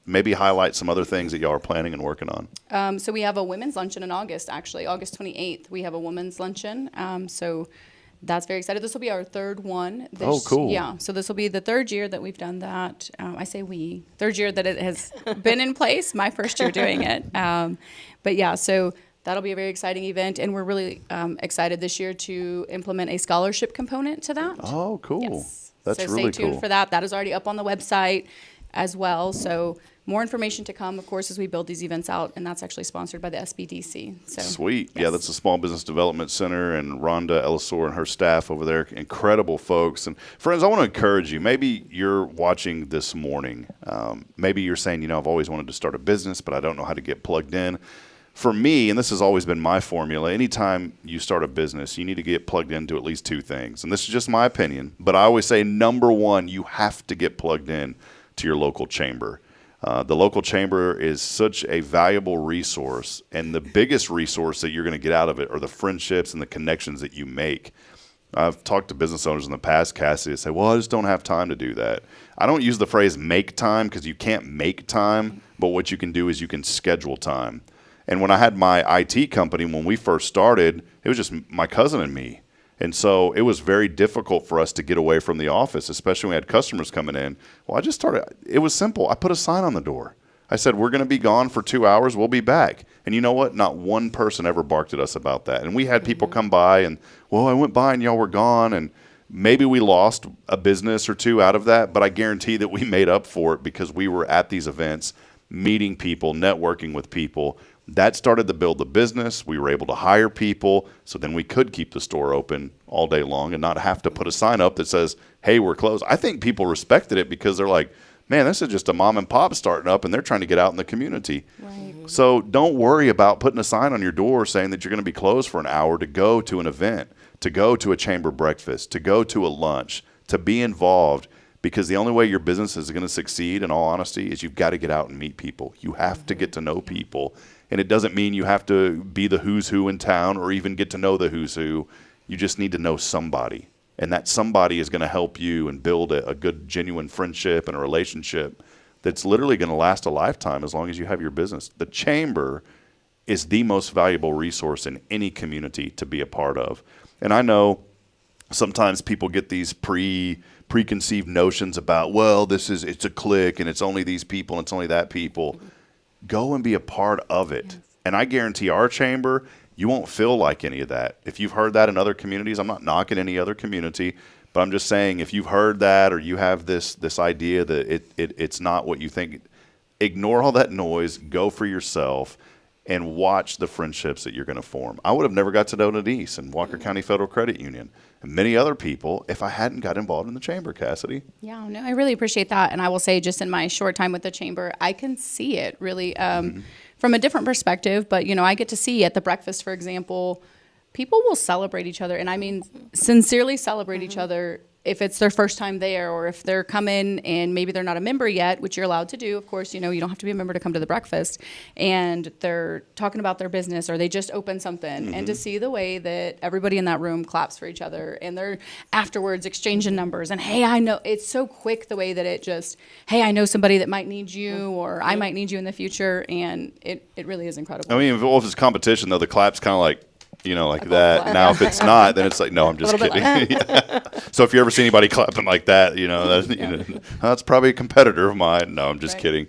maybe highlight some other things that y'all are planning and working on. So we have a women's luncheon in August, actually. August 28th, we have a women's luncheon. So that's very excited. This will be our third one. Cool. Yeah, so this will be the third year that we've done that. I say we. Third year that it has been in place, my first year doing it. But yeah, so that'll be a very exciting event, and we're really excited this year to implement a scholarship component to that. Oh, cool. Yes. That's so really stay tuned cool. for that. That is already up on the website as well. So more information to come, of course, as we build these events out, and that's actually sponsored by the SBDC. So, Sweet. yes. Yeah, that's the Small Business Development Center, and Rhonda Ellisor and her staff over there, incredible folks. And friends, I want to encourage you. Maybe you're watching this morning. Maybe you're saying, I've always wanted to start a business, but I don't know how to get plugged in. For me, and this has always been my formula, anytime you start a business, you need to get plugged into at least two things. And this is just my opinion, but I always say, number one, you have to get plugged in to your local chamber. The local chamber is such a valuable resource, and the biggest resource that you're going to get out of it are the friendships and the connections that you make. I've talked to business owners in the past, Cassie, that say, well, I just don't have time to do that. I don't use the phrase make time because you can't make time, but what you can do is you can schedule time. And when I had my IT company, when we first started, it was just my cousin and me. And so it was very difficult for us to get away from the office, especially when we had customers coming in. Well, I just started, it was simple. I put a sign on the door. I said, we're going to be gone for 2 hours. We'll be back. And you know what? Not one person ever barked at us about that. And we had people come by and, well, I went by and y'all were gone. And maybe we lost a business or two out of that, but I guarantee that we made up for it because we were at these events, meeting people, networking with people. That started to build the business. We were able to hire people, so then we could keep the store open all day long and not have to put a sign up that says, hey, we're closed. I think people respected it because they're like, man, this is just a mom and pop starting up, and they're trying to get out in the community. Right. So don't worry about putting a sign on your door saying that you're going to be closed for an hour to go to an event, to go to a chamber breakfast, to go to a lunch, to be involved. Because the only way your business is going to succeed, in all honesty, is you've got to get out and meet people. You have to get to know people. And it doesn't mean you have to be the who's who in town or even get to know the who's who. You just need to know somebody. And that somebody is going to help you and build a good, genuine friendship and a relationship that's literally going to last a lifetime as long as you have your business. The chamber is the most valuable resource in any community to be a part of. And I know sometimes people get these preconceived notions about, well, it's a clique and it's only these people and it's only that people. Go and be a part of it. Yes. And I guarantee our chamber, you won't feel like any of that. If you've heard that in other communities, I'm not knocking any other community, but I'm just saying if you've heard that or you have this idea that it's not what you think, ignore all that noise, go for yourself, and watch the friendships that you're going to form. I would have never got to know Denise and Walker County Federal Credit Union and many other people if I hadn't got involved in the chamber, Cassidy. Yeah, no, I really appreciate that. And I will say just in my short time with the chamber, I can see it really from a different perspective. But, I get to see at the breakfast, for example, people will celebrate each other. And I mean, sincerely celebrate each other if it's their first time there, or if they're coming and maybe they're not a member yet, which you're allowed to do. Of course, you don't have to be a member to come to the breakfast, and they're talking about their business, or they just opened something, and to see the way that everybody in that room claps for each other, and they're afterwards exchanging numbers, and hey, I know, it's so quick the way that it just, hey, I know somebody that might need you, or I might need you in the future, and it really is incredible. I mean, if it's competition, though, the clap's kind of like, like that. Now, if it's not, then it's like, no, I'm just kidding. Yeah. So if you ever see anybody clapping like that, that's probably a competitor of mine. No, I'm just kidding.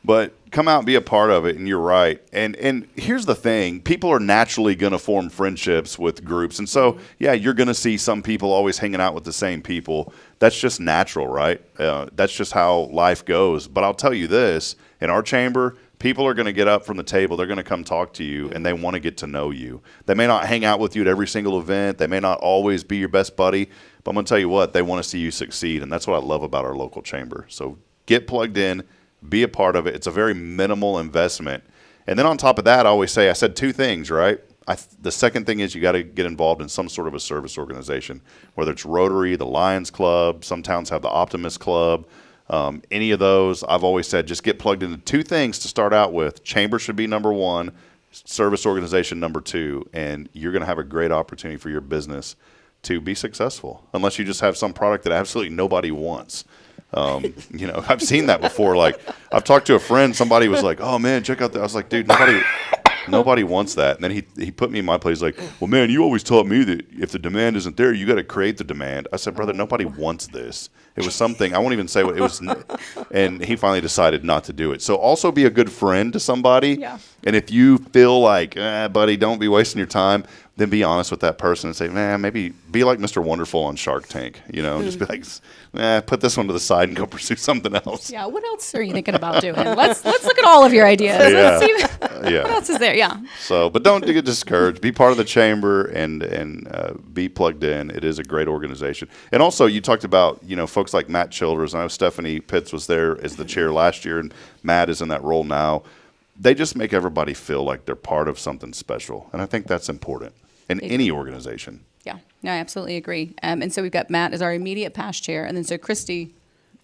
But come out and be a part of it, and you're right. And here's the thing. People are naturally going to form friendships with groups. And so, you're going to see some people always hanging out with the same people. That's just natural, right? That's just how life goes. But I'll tell you this, in our chamber, people are going to get up from the table. They're going to come talk to you, and they want to get to know you. They may not hang out with you at every single event. They may not always be your best buddy, but I'm going to tell you what, they want to see you succeed, and that's what I love about our local chamber. So get plugged in, be a part of it. It's a very minimal investment. And then on top of that, I said two things, right? The second thing is you got to get involved in some sort of a service organization, whether it's Rotary, the Lions Club, some towns have the Optimist Club. Any of those, I've always said, just get plugged into two things to start out with. Chamber should be number one, service organization number two, and you're going to have a great opportunity for your business to be successful, unless you just have some product that absolutely nobody wants. I've seen that before. Like, I've talked to a friend, somebody was like, oh man, check out that. I was like, dude, nobody wants that. And then he put me in my place like, well, man, you always taught me that if the demand isn't there, you got to create the demand. I said, brother, nobody wants this. It was something, I won't even say what it was. And he finally decided not to do it. So also be a good friend to somebody. Yeah. And if you feel like, buddy, don't be wasting your time, then be honest with that person and say, man, maybe be like Mr. Wonderful on Shark Tank. Just be like, put this one to the side and go pursue something else. Yeah, what else are you thinking about doing? Let's look at all of your ideas. Yeah. Let's see what else is there. Yeah. So, but don't get discouraged. Be part of the chamber and be plugged in. It is a great organization. And also, you talked about, folks like Matt Childers. I know Stephanie Pitts was there as the chair last year, and Matt is in that role now. They just make everybody feel like they're part of something special. And I think that's important in any organization. Yeah, no, I absolutely agree. And so we've got Matt as our immediate past chair, and then so Christy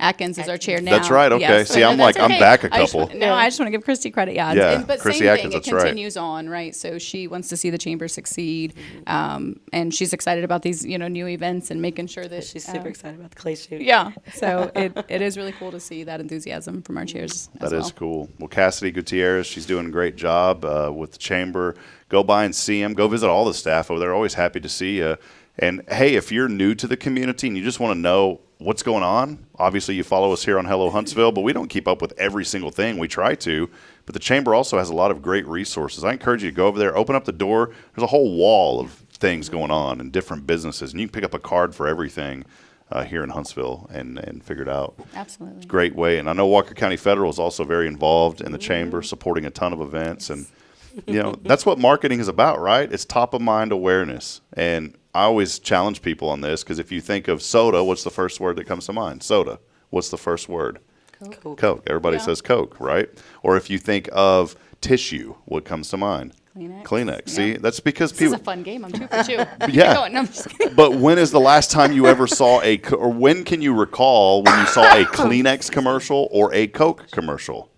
Atkins is our chair now. That's right. Okay. Yes. See, I'm back a couple. I just want to give Christy credit. Yeah. Yeah. But Christy same Atkins, thing. It continues on, right? So she wants to see the chamber succeed, and she's excited about these, new events and making sure that she's super excited about the clay shoot. Yeah. So it is really cool to see that enthusiasm from our chairs. That is cool. Well, Cassidy Gutierrez, she's doing a great job with the chamber. Go by and see them. Go visit all the staff over there. They're always happy to see you. And hey, if you're new to the community and you just want to know what's going on, obviously you follow us here on Hello Huntsville, but we don't keep up with every single thing. We try to, but the chamber also has a lot of great resources. I encourage you to go over there, open up the door. There's a whole wall of things going on and different businesses, and you can pick up a card for everything here in Huntsville and figure it out. Absolutely. It's a great way. And I know Walker County Federal is also very involved in the chamber, supporting a ton of events. And that's what marketing is about, right? It's top of mind awareness. And I always challenge people on this, because if you think of soda, what's the first word that comes to mind? Soda. What's the first word? Coke. Everybody says Coke, right? Or if you think of tissue, what comes to mind? Kleenex. Yeah. See, that's because this is a fun game. I'm 2 for 2. Yeah. Going. No, I'm just kidding. But when is the last time you ever saw or when can you recall when you saw a Kleenex commercial or a Coke commercial?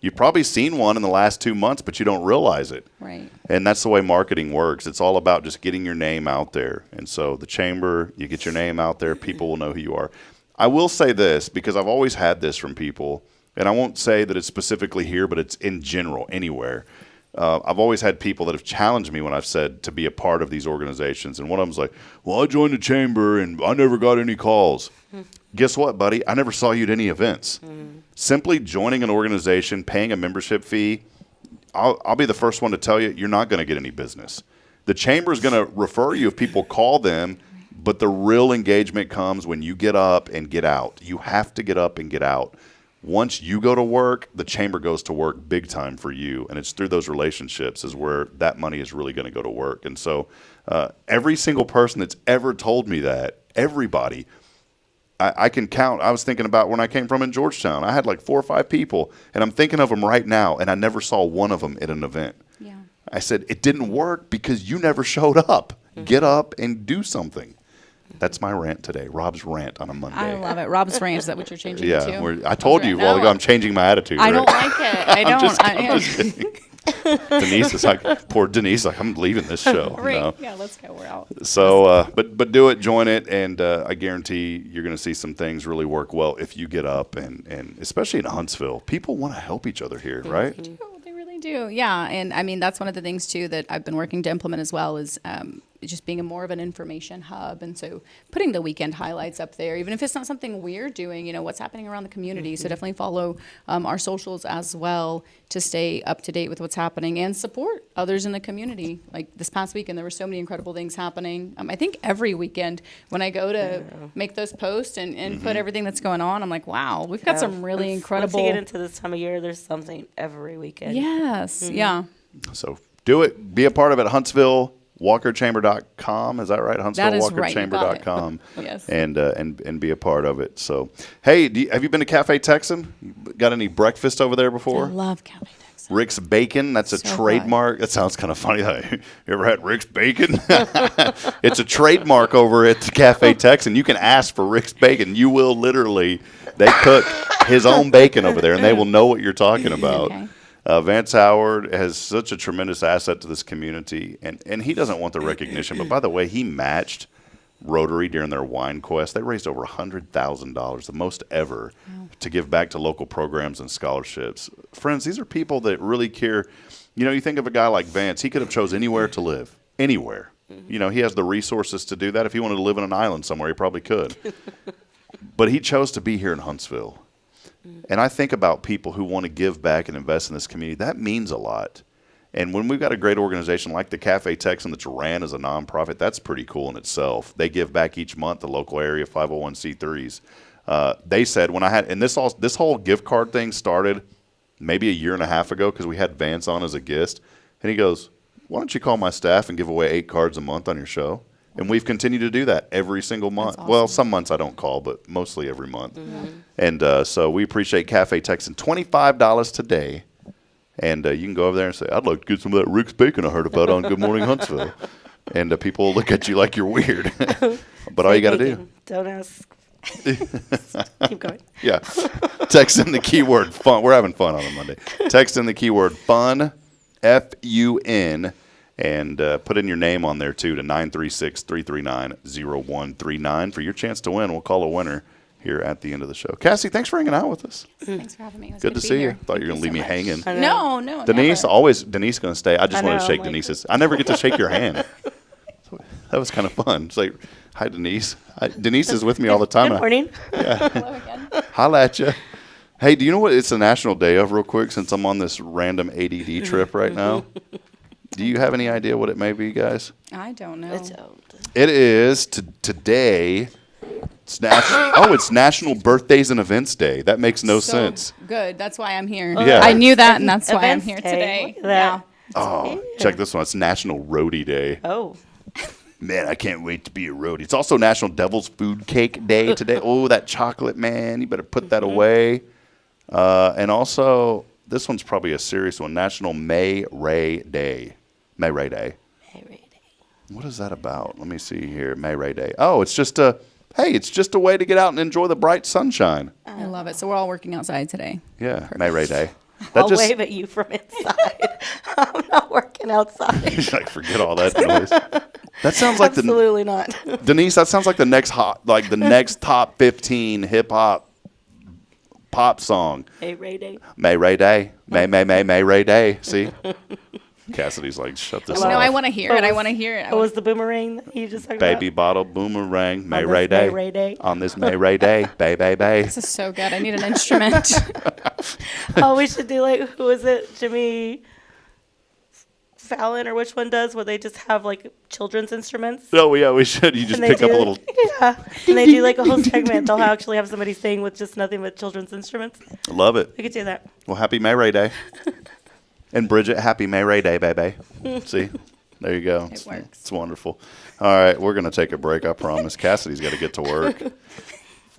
You've probably seen one in the last 2 months, but you don't realize it. Right. And that's the way marketing works. It's all about just getting your name out there. And so the chamber, you get your name out there, people will know who you are. I will say this, because I've always had this from people, and I won't say that it's specifically here, but it's in general, anywhere. I've always had people that have challenged me when I've said to be a part of these organizations. And one of them's like, well, I joined the chamber and I never got any calls. Guess what, buddy? I never saw you at any events. Simply joining an organization, paying a membership fee, I'll be the first one to tell you, you're not going to get any business. The chamber is going to refer you if people call them, but the real engagement comes when you get up and get out. You have to get up and get out. Once you go to work, the chamber goes to work big time for you, and it's through those relationships is where that money is really going to go to work. And so every single person that's ever told me that, everybody, I can count. I was thinking about when I came from in Georgetown. I had like 4 or 5 people, and I'm thinking of them right now, and I never saw one of them at an event. Yeah. I said, it didn't work because you never showed up. Get up and do something. That's my rant today. Rob's rant on a Monday. I love it. Rob's rant. Is that what you're changing it to? Yeah. I told you a while ago I'm changing my attitude. I right? don't like it. I don't. I'm just kidding. Denise is like, poor Denise, like, I'm leaving this show. Right. You know? Yeah, let's go. We're out. So, but do it, join it, and I guarantee you're going to see some things really work well if you get up, and especially in Huntsville, people want to help each other here, right? They really do. Yeah. And I mean, that's one of the things, too, that I've been working to implement as well is just being more of an information hub. And so putting the weekend highlights up there, even if it's not something we're doing, you know, what's happening around the community. So definitely follow our socials as well to stay up to date with what's happening and support others in the community. Like this past weekend, there were so many incredible things happening. I think every weekend when I go to make those posts and put everything that's going on, I'm like, wow, we've got some really incredible. Once you get into this time of year, there's something every weekend. Yes. Yeah. So do it. Be a part of it. Huntsville. WalkerChamber.com, is that right? HuntsvilleWalkerChamber.com. Right. Yes. And be a part of it. So, hey, have you been to Cafe Texan? Got any breakfast over there before? I love Cafe Texan. Rick's Bacon, that's a trademark. Good. That sounds kind of funny. You ever had Rick's Bacon? It's a trademark over at Cafe Texan. You can ask for Rick's Bacon. You will literally, they cook his own bacon over there, and they will know what you're talking about. Okay. Vance Howard has such a tremendous asset to this community, and he doesn't want the recognition. But by the way, he matched Rotary during their wine quest. They raised over $100,000, the most ever, to give back to local programs and scholarships. Friends, these are people that really care. You know, you think of a guy like Vance, he could have chose anywhere to live, anywhere. You know, he has the resources to do that. If he wanted to live on an island somewhere, he probably could. But he chose to be here in Huntsville. And I think about people who want to give back and invest in this community. That means a lot. And when we've got a great organization like the Cafe Texan that's ran as a nonprofit, that's pretty cool in itself. They give back each month, the local area 501c3s. They said when I had, and this whole gift card thing started maybe a year and a half ago because we had Vance on as a guest. And he goes, why don't you call my staff and give away 8 cards a month on your show? And we've continued to do that every single month. Awesome. Well, some months I don't call, but mostly every month. And so we appreciate Cafe Texan. $25 today. And you can go over there and say, I'd like to get some of that Rick's Bacon I heard about on Good Morning Huntsville. And people will look at you like you're weird. But all you got to do. Don't ask. Keep going. Yeah. Text in the keyword fun. We're having fun on a Monday. Text in the keyword fun, F-U-N. And put in your name on there, too, to 936-339-0139 for your chance to win. We'll call a winner here at the end of the show. Cassie, thanks for hanging out with us. Thanks for having me. It was good to see you. Thought you were going to leave me hanging. No, Denise, never. Denise going to stay. I just wanted to shake Denise's. I never get to shake your hand. That was kind of fun. It's like, hi, Denise. Denise is with me all the time. Good morning. Yeah. Hello again. Holla at you. Hey, do you know what it's the National Day of real quick since I'm on this random ADD trip right now? Do you have any idea what it may be, guys? I don't know. It is today. It's National Birthdays and Events Day. That makes no sense. Good. That's why I'm here. Yeah. I knew that, and that's why I'm here Events Day. today. Look at that. Oh, check this one. It's National Roadie Day. Oh. Man, I can't wait to be a roadie. It's also National Devil's Food Cake Day today. Oh, that chocolate, man. You better put that away. And also, this one's probably a serious one. National May Ray Day. May Ray Day. May Ray Day. What is that about? Let me see here. May Ray Day. Oh, it's just a way to get out and enjoy the bright sunshine. I love it. So we're all working outside today. Yeah, Perfect. May Ray Day. I'll wave at you from inside. I'm not working outside. Like, forget all that noise. That sounds like absolutely not. Denise, that sounds like the next top 15 hip hop pop song. May Ray Day. May Ray Day. May Ray Day. See? Cassidy's like, shut this off. No, I want to hear it. I want to hear it. What was the boomerang that you just talked Baby about? bottle boomerang. May Ray Day. May Ray Day. On this May Ray Day. Bay. This is so good. I need an instrument. Oh, we should do like, who is it? Jimmy Fallon, or which one does, where they just have like children's instruments? Oh, yeah, we should. You just pick up a little. Yeah. And they do like a whole segment. They'll actually have somebody sing with just nothing but children's instruments. I love it. We could do that. Well, happy May Ray Day. And Bridget, happy May Ray Day, baby. See? There you go. It works. It's wonderful. All right, we're going to take a break, I promise. Cassidy's got to get to work.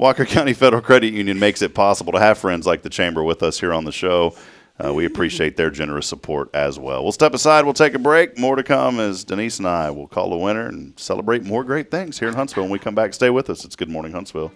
Walker County Federal Credit Union makes it possible to have friends like the Chamber with us here on the show. We appreciate their generous support as well. We'll step aside. We'll take a break. More to come as Denise and I will call a winner and celebrate more great things here in Huntsville. When we come back, stay with us. It's Good Morning Huntsville.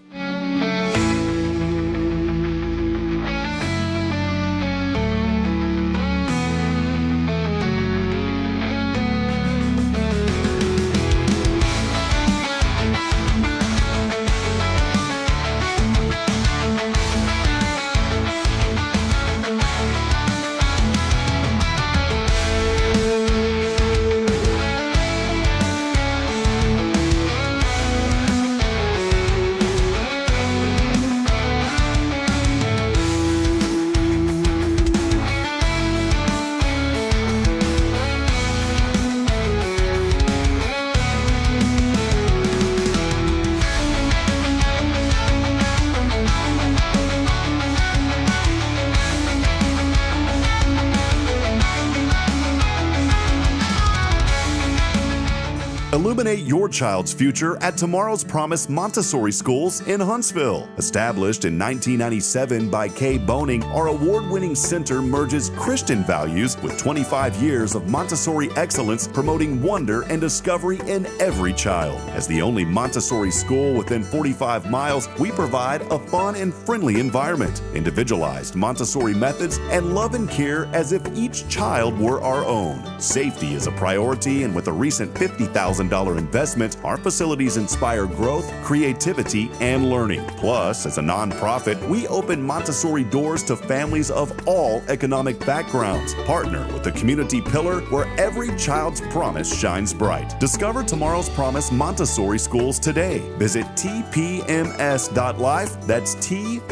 Illuminate your child's future at Tomorrow's Promise Montessori Schools in Huntsville. Established in 1997 by Kay Boning, our award-winning center merges Christian values with 25 years of Montessori excellence, promoting wonder and discovery in every child. As the only Montessori school within 45 miles, we provide a fun and friendly environment, individualized Montessori methods, and love and care as if each child were our own. Safety is a priority, and with a recent $50,000 investment, our facilities inspire growth, creativity, and learning. Plus, as a nonprofit, we open Montessori doors to families of all economic backgrounds. Partner with the community pillar where every child's promise shines bright. Discover Tomorrow's Promise Montessori Schools today. Visit tpms.life. That's tpms.life.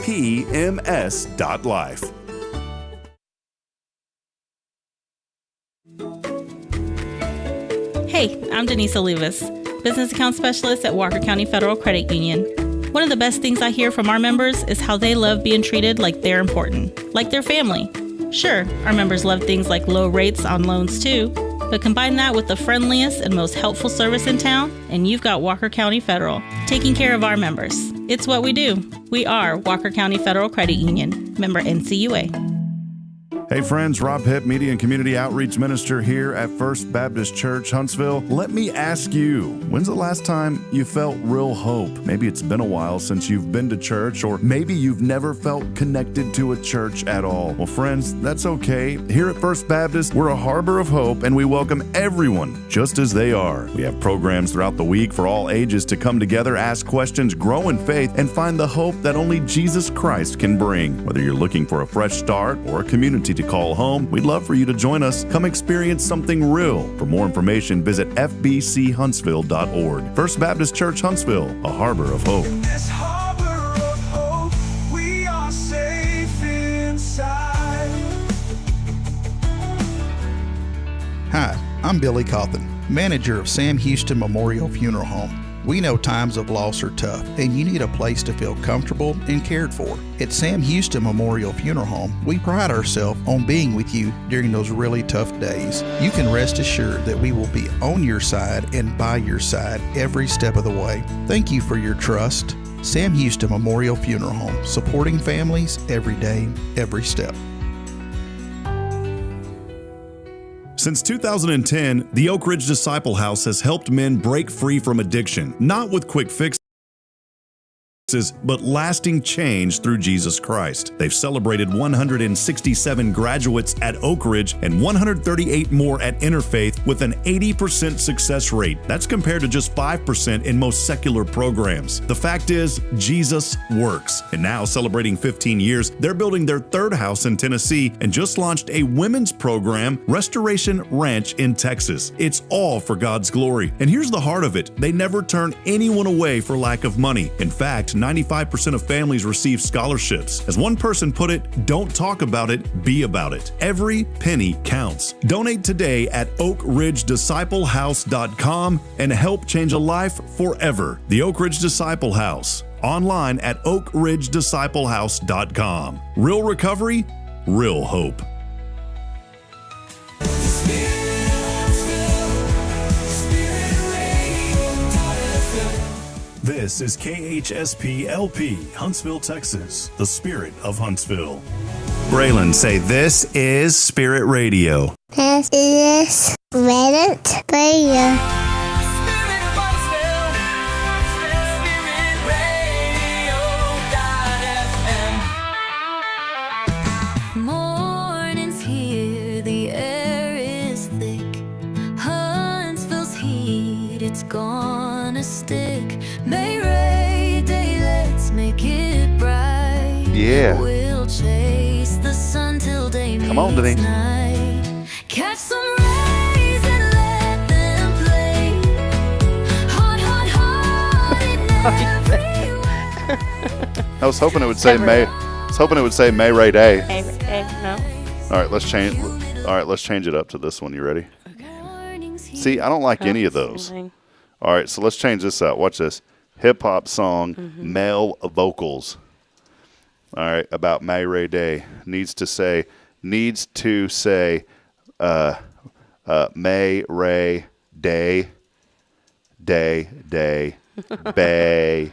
Hey, I'm Denise Olivas, Business Account Specialist at Walker County Federal Credit Union. One of the best things I hear from our members is how they love being treated like they're important, like their family. Sure, our members love things like low rates on loans too, but combine that with the friendliest and most helpful service in town, and you've got Walker County Federal, taking care of our members. It's what we do. We are Walker County Federal Credit Union, member NCUA. Hey friends, Rob Hipp, Media and Community Outreach Minister here at First Baptist Church, Huntsville. Let me ask you, when's the last time you felt real hope? Maybe it's been a while since you've been to church, or maybe you've never felt connected to a church at all. Well, friends, that's okay. Here at First Baptist, we're a harbor of hope, and we welcome everyone just as they are. We have programs throughout the week for all ages to come together, ask questions, grow in faith, and find the hope that only Jesus Christ can bring. Whether you're looking for a fresh start or a community to call home, we'd love for you to join us. Come experience something real. For more information, visit fbchuntsville.org. First Baptist Church Huntsville, a harbor of hope. In this harbor of hope, we are safe inside. Hi, I'm Billy Cawthon, manager of Sam Houston Memorial Funeral Home. We know times of loss are tough, and you need a place to feel comfortable and cared for. At Sam Houston Memorial Funeral Home, we pride ourselves on being with you during those really tough days. You can rest assured that we will be on your side and by your side every step of the way. Thank you for your trust. Sam Houston Memorial Funeral Home, supporting families every day, every step. Since 2010, the Oak Ridge Disciple House has helped men break free from addiction, not with quick fixes, but lasting change through Jesus Christ. They've celebrated 167 graduates at Oak Ridge and 138 more at Interfaith with an 80% success rate. That's compared to just 5% in most secular programs. The fact is, Jesus works. And now, celebrating 15 years, they're building their third house in Tennessee and just launched a women's program, Restoration Ranch in Texas. It's all for God's glory. And here's the heart of it. They never turn anyone away for lack of money. In fact, 95% of families receive scholarships. As one person put it, don't talk about it, be about it. Every penny counts. Donate today at oakridgedisciplehouse.com and help change a life forever. The Oak Ridge Disciple House. Online at oakridgedisciplehouse.com. Real recovery, real hope. This is KHSP LP, Huntsville, Texas, the spirit of Huntsville. Braylon, say this is Spirit Radio. This is Spirit Radio. Morning's here, the air is thick. Huntsville's heat, it's gonna stick. May Ray Day, let's make it bright. Yeah. We'll chase the sun till day Come on, Denise. night. Catch some rays and let them play. Hot, hot, hot in every I was hoping it would say May. I was hoping it would say May Ray Day. No. All right, let's change. All right, let's change it up to this one. You ready? See, I don't like any of those. All right, so let's change this out. Watch this. Hip hop song, male vocals. All right, about May Ray Day needs to say May Ray Day, bay.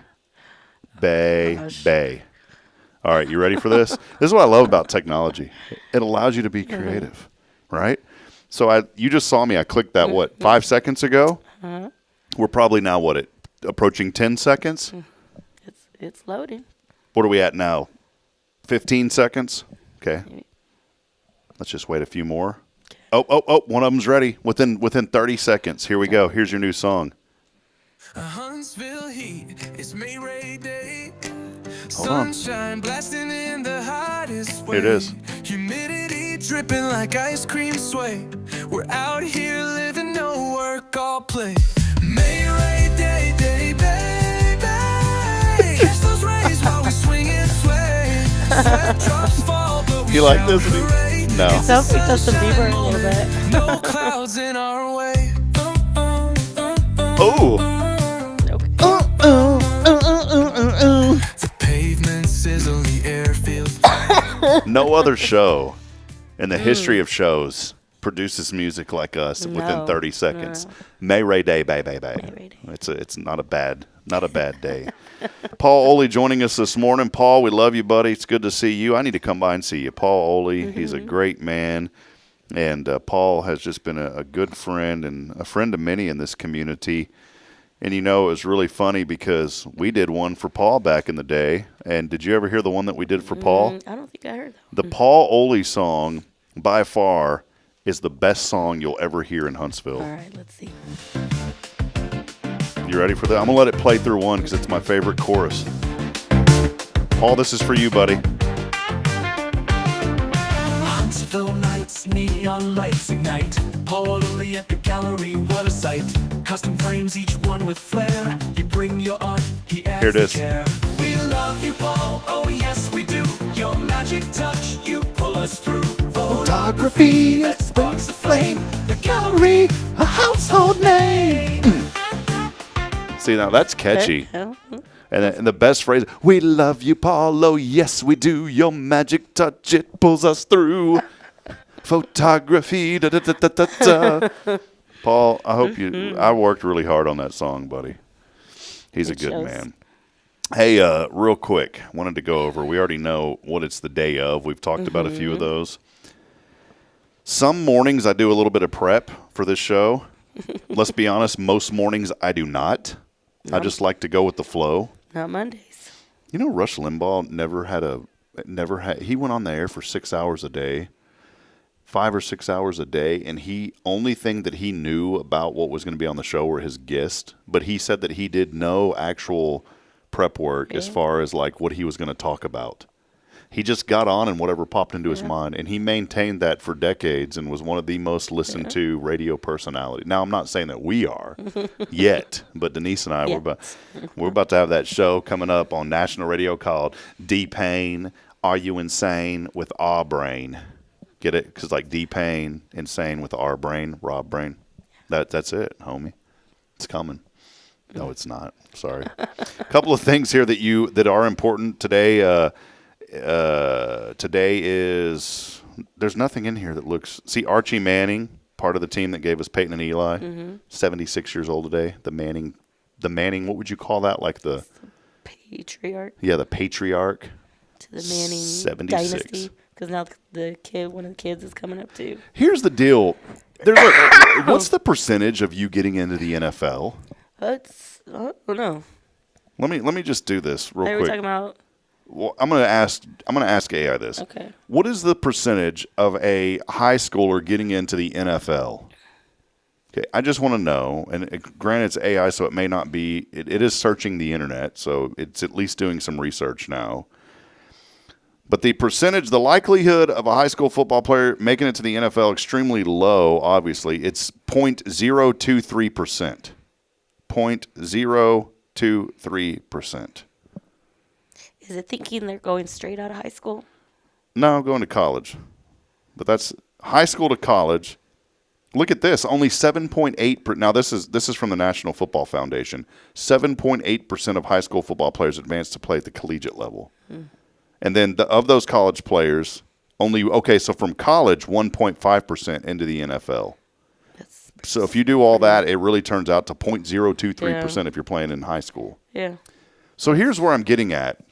All right, you ready for this? This is what I love about technology. It allows you to be creative, right? So you just saw me. I clicked that, 5 seconds ago? We're probably now, approaching 10 seconds? It's loading. What are we at now? 15 seconds? Okay. Let's just wait a few more. Oh, one of them's ready. Within 30 seconds. Here we go. Here's your new song. Huntsville heat, it's May Ray Day. Hold on. Sunshine blasting in the hottest way. Here it is. Humidity dripping like ice cream sway. We're out here living, no work, all play. May Ray Day, day, baby. Catch those rays while we swing and sway. Sweat drops fall, but we You like this? parade. No. It sounds like Justin Bieber a little bit. No clouds in our way. Oh. The pavement sizzle, the air feels. No other show in the history of shows produces music like us within 30 seconds. No. May Ray Day, bay. It's not a bad day. Paul Oley joining us this morning. Paul, we love you, buddy. It's good to see you. I need to come by and see you. Paul Oley, he's a great man. And Paul has just been a good friend and a friend to many in this community. And, it was really funny because we did one for Paul back in the day. And did you ever hear the one that we did for Paul? I don't think I heard that. The Paul Oley song, by far, is the best song you'll ever hear in Huntsville. All right, let's see. You ready for that? I'm going to let it play through one because it's my favorite chorus. Paul, this is for you, buddy. Huntsville nights, neon lights ignite. Paul Oley at the gallery, what a sight. Custom frames, each one with flair. You bring your art, he adds Here it is. the care. We love you, Paul, oh yes we do. Your magic touch, you pull us through. Photography that sparks a flame. The gallery, a household name. See, now that's catchy. And the best phrase, we love you, Paul, oh yes we do. Your magic touch, it pulls us through. Photography, da-da-da-da-da-da. Paul, I hope I worked really hard on that song, buddy. He's a good man. Hey, real quick, wanted to go over, we already know what it's the day of. We've talked about a few of those. Some mornings I do a little bit of prep for this show. Let's be honest, most mornings I do not. I just like to go with the flow. Not Mondays. Rush Limbaugh he went on the air for 6 hours a day. 5 or 6 hours a day, and only thing that he knew about what was going to be on the show were his guests, but he said that he did no actual prep work as far as like what he was going to talk about. He just got on and whatever popped into his mind, and he maintained that for decades and was one of the most listened to radio personalities. Now, I'm not saying that we are yet, but Denise and I, we're about to have that show coming up on national radio called D-Pain, Are You Insane with Our Brain. Get it? Because like D-Pain, Insane with Our Brain, Rob Brain. That's it, homie. It's coming. No, it's not. Sorry. A couple of things here that are important today. Today is there's nothing in here that looks. See, Archie Manning, part of the team that gave us Peyton and Eli, 76 years old today. The Manning Manning, what would you call that? Like the patriarch. Yeah, the patriarch. To the Manning 76. dynasty. Because now one of the kids is coming up too. Here's the deal. What's the percentage of you getting into the NFL? I don't know. Let me just do this real Are quick. we talking about? Well, I'm gonna ask AI this. Okay. What is the percentage of a high schooler getting into the NFL? Okay, I just want to know. And granted, it's AI, so it may not be. It is searching the internet, so it's at least doing some research now. But the likelihood of a high school football player making it to the NFL, extremely low, obviously. It's 0.023%. 0.023%. Is it thinking they're going straight out of high school? No, going to college. But that's high school to college. Look at this. Only 7.8%. Now, this is from the National Football Foundation. 7.8% of high school football players advance to play at the collegiate level. And then of those college players, so from college, 1.5% into the NFL. So if you do all that, it really turns out to 0.023% if you're playing in high school. Yeah. So here's where I'm getting at.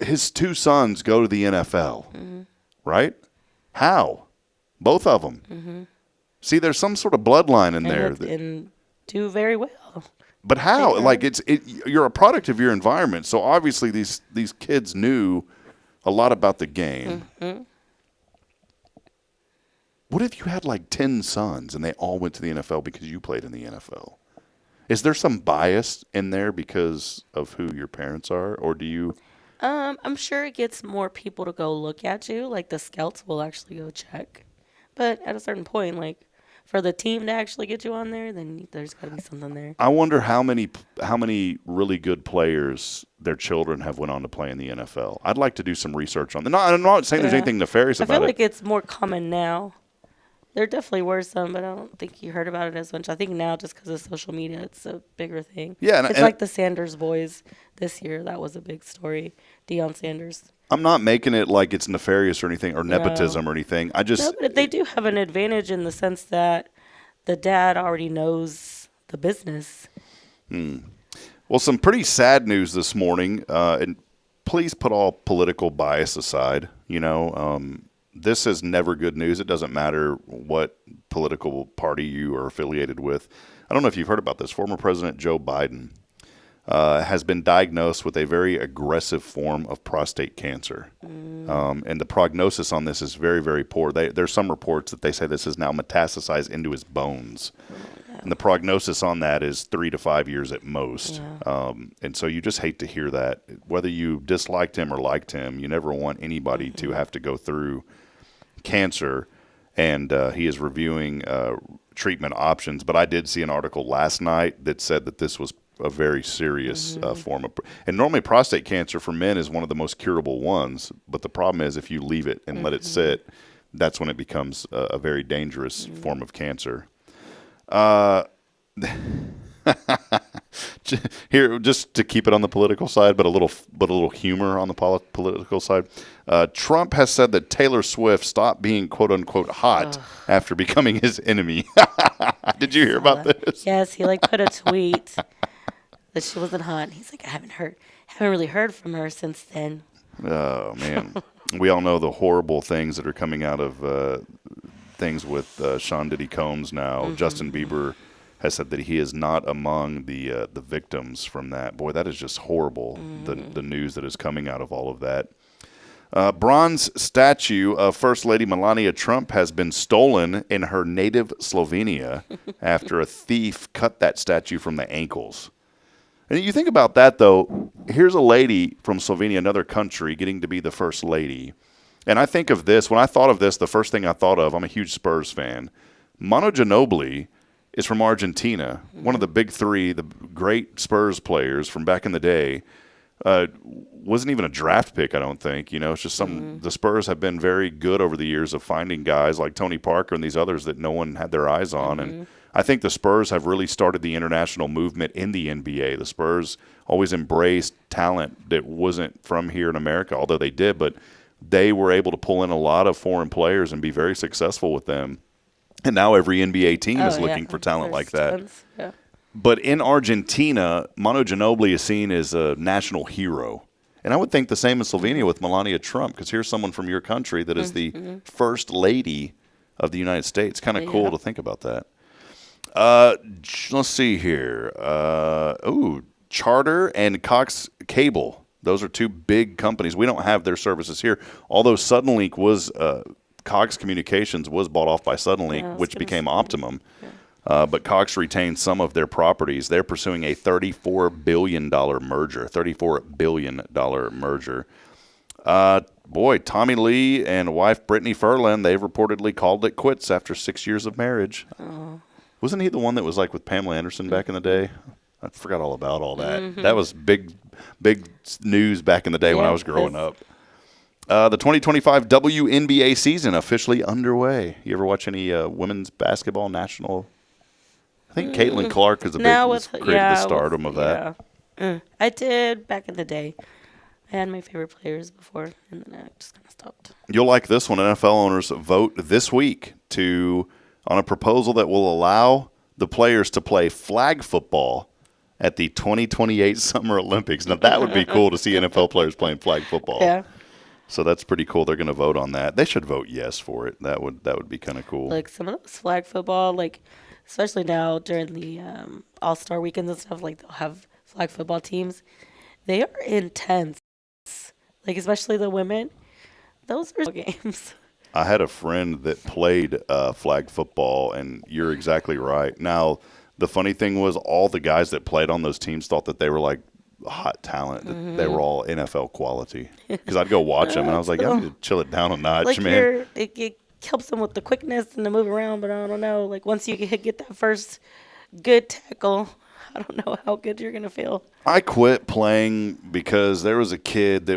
His two sons go to the NFL, right? How? Both of them. See, there's some sort of bloodline in there. And do very well. But how? Like you're a product of your environment. So obviously these kids knew a lot about the game. What if you had like 10 sons and they all went to the NFL because you played in the NFL? Is there some bias in there because of who your parents are, or do you? I'm sure it gets more people to go look at you. Like the scouts will actually go check. But at a certain point, like for the team to actually get you on there, then there's got to be something there. I wonder how many really good players their children have went on to play in the NFL. I'd like to do some research on that. No, I'm not saying there's anything nefarious about it. I feel like it's more common now. There definitely were some, but I don't think you heard about it as much. I think now, just because of social media, it's a bigger thing. Yeah, it's like the Sanders boys this year. That was a big story. Deion Sanders. I'm not making it like it's nefarious or anything, or nepotism or anything. No, but they do have an advantage in the sense that the dad already knows the business. Well, some pretty sad news this morning, and please put all political bias aside. This is never good news. It doesn't matter what political party you are affiliated with. I don't know if you've heard about this. Former President Joe Biden has been diagnosed with a very aggressive form of prostate cancer. And the prognosis on this is very, very poor. There's some reports that they say this has now metastasized into his bones. And the prognosis on that is 3 to 5 years at most. And so you just hate to hear that. Whether you disliked him or liked him, you never want anybody to have to go through cancer. And he is reviewing treatment options. But I did see an article last night that said that this was a very serious form of, and normally prostate cancer for men is one of the most curable ones. But the problem is if you leave it and let it sit, that's when it becomes a very dangerous form of cancer. Here, just to keep it on the political side, but a little humor on the political side. Trump has said that Taylor Swift stopped being "quote unquote" hot after becoming his enemy. Did you hear about this? Yes, he put a tweet that she wasn't hot. And he's like, I haven't really heard from her since then. Oh man, we all know the horrible things that are coming out of things with Sean Diddy Combs now. Justin Bieber has said that he is not among the victims from that. Boy, that is just horrible, the news that is coming out of all of that. Bronze statue of First Lady Melania Trump has been stolen in her native Slovenia after a thief cut that statue from the ankles. And you think about that, though. Here's a lady from Slovenia, another country, getting to be the First Lady. And I think of this, when I thought of this, the first thing I thought of, I'm a huge Spurs fan. Manu Ginobili is from Argentina, one of the big three, the great Spurs players from back in the day. Wasn't even a draft pick, I don't think. It's just the Spurs have been very good over the years of finding guys like Tony Parker and these others that no one had their eyes on. And I think the Spurs have really started the international movement in the NBA. The Spurs always embraced talent that wasn't from here in America, although they did, but they were able to pull in a lot of foreign players and be very successful with them. And now every NBA team is looking for talent like that. But in Argentina, Manu Ginobili is seen as a national hero. And I would think the same in Slovenia with Melania Trump, because here's someone from your country that is the first lady of the United States. Kind of cool to think about that. Let's see here. Charter and Cox Cable. Those are two big companies. We don't have their services here. Although Suddenlink was Cox Communications was bought off by Suddenlink, which became Optimum. Yeah. But Cox retained some of their properties. They're pursuing a $34 billion merger. $34 billion merger. Tommy Lee and wife Brittany Furlan, they've reportedly called it quits after 6 years of marriage. Oh. Wasn't he the one that was like with Pamela Anderson back in the day? I forgot all about all that. Mm-hmm. That was big news back in the day when I was growing up. The 2025 WNBA season officially underway. You ever watch any women's basketball national? I think Caitlin Clark is created the stardom of that. I did back in the day. I had my favorite players before, and then I just kind of stopped. You'll like this one. NFL owners vote this week on a proposal that will allow the players to play flag football at the 2028 Summer Olympics. Now, that would be cool to see NFL players playing flag football. Yeah. So that's pretty cool. They're going to vote on that. They should vote yes for it. That would be kind of cool. Like some of those flag football, like especially now during the All-Star weekends and stuff, like they'll have flag football teams. They are intense. Like especially the women. Those are games. I had a friend that played flag football, and you're exactly right. Now, the funny thing was all the guys that played on those teams thought that they were like hot talent. Mm-hmm. They were all NFL quality. Because I'd go watch them, and I was like, I need to chill it down a notch, like man. It helps them with the quickness and the move around, but I don't know. Like once you get that first good tackle, I don't know how good you're going to feel. I quit playing because there was a kid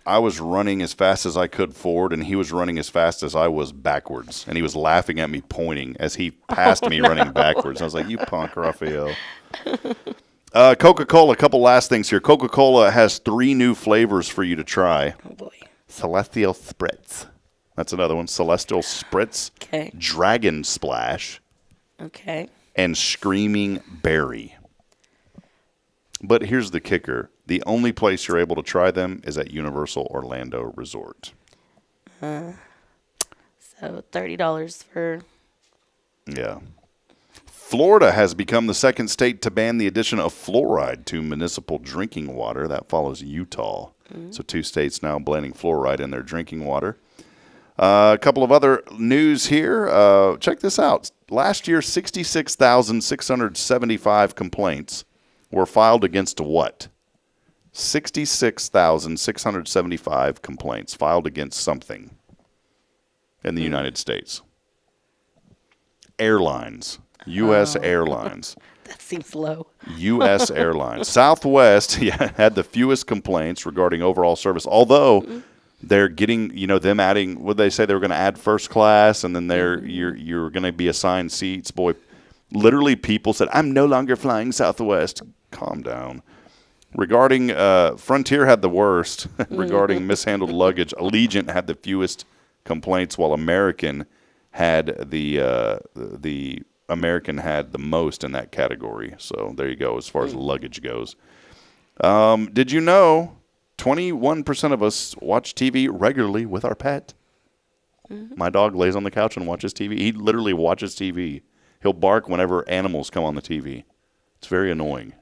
I was running as fast as I could forward, and he was running as fast as I was backwards. And he was laughing at me, pointing as he passed me running backwards. I was like, you punk, Raphael. Coca-Cola, a couple last things here. Coca-Cola has 3 new flavors for you to try. Oh, boy. Celestial Spritz. That's another one. Celestial Spritz. Okay. Dragon Splash. Okay. And Screaming Berry. But here's the kicker. The only place you're able to try them is at Universal Orlando Resort. So $30 for... Yeah. Florida has become the second state to ban the addition of fluoride to municipal drinking water. That follows Utah. Mm-hmm. So 2 states now banning fluoride in their drinking water. A couple of other news here. Check this out. Last year, 66,675 complaints were filed against what? 66,675 complaints filed against something in the United States. Airlines. U.S. Airlines. That seems low. U.S. Airlines. Southwest had the fewest complaints regarding overall service, although they're getting, them adding, what they say they were going to add first class, and then you're going to be assigned seats. Boy, literally people said, I'm no longer flying Southwest. Calm down. Regarding Frontier had the worst. Regarding mishandled luggage, Allegiant had the fewest complaints, while American had the most in that category. So there you go as far as luggage goes. Did you know 21% of us watch TV regularly with our pet? Mm-hmm. My dog lays on the couch and watches TV. He literally watches TV. He'll bark whenever animals come on the TV. It's very annoying.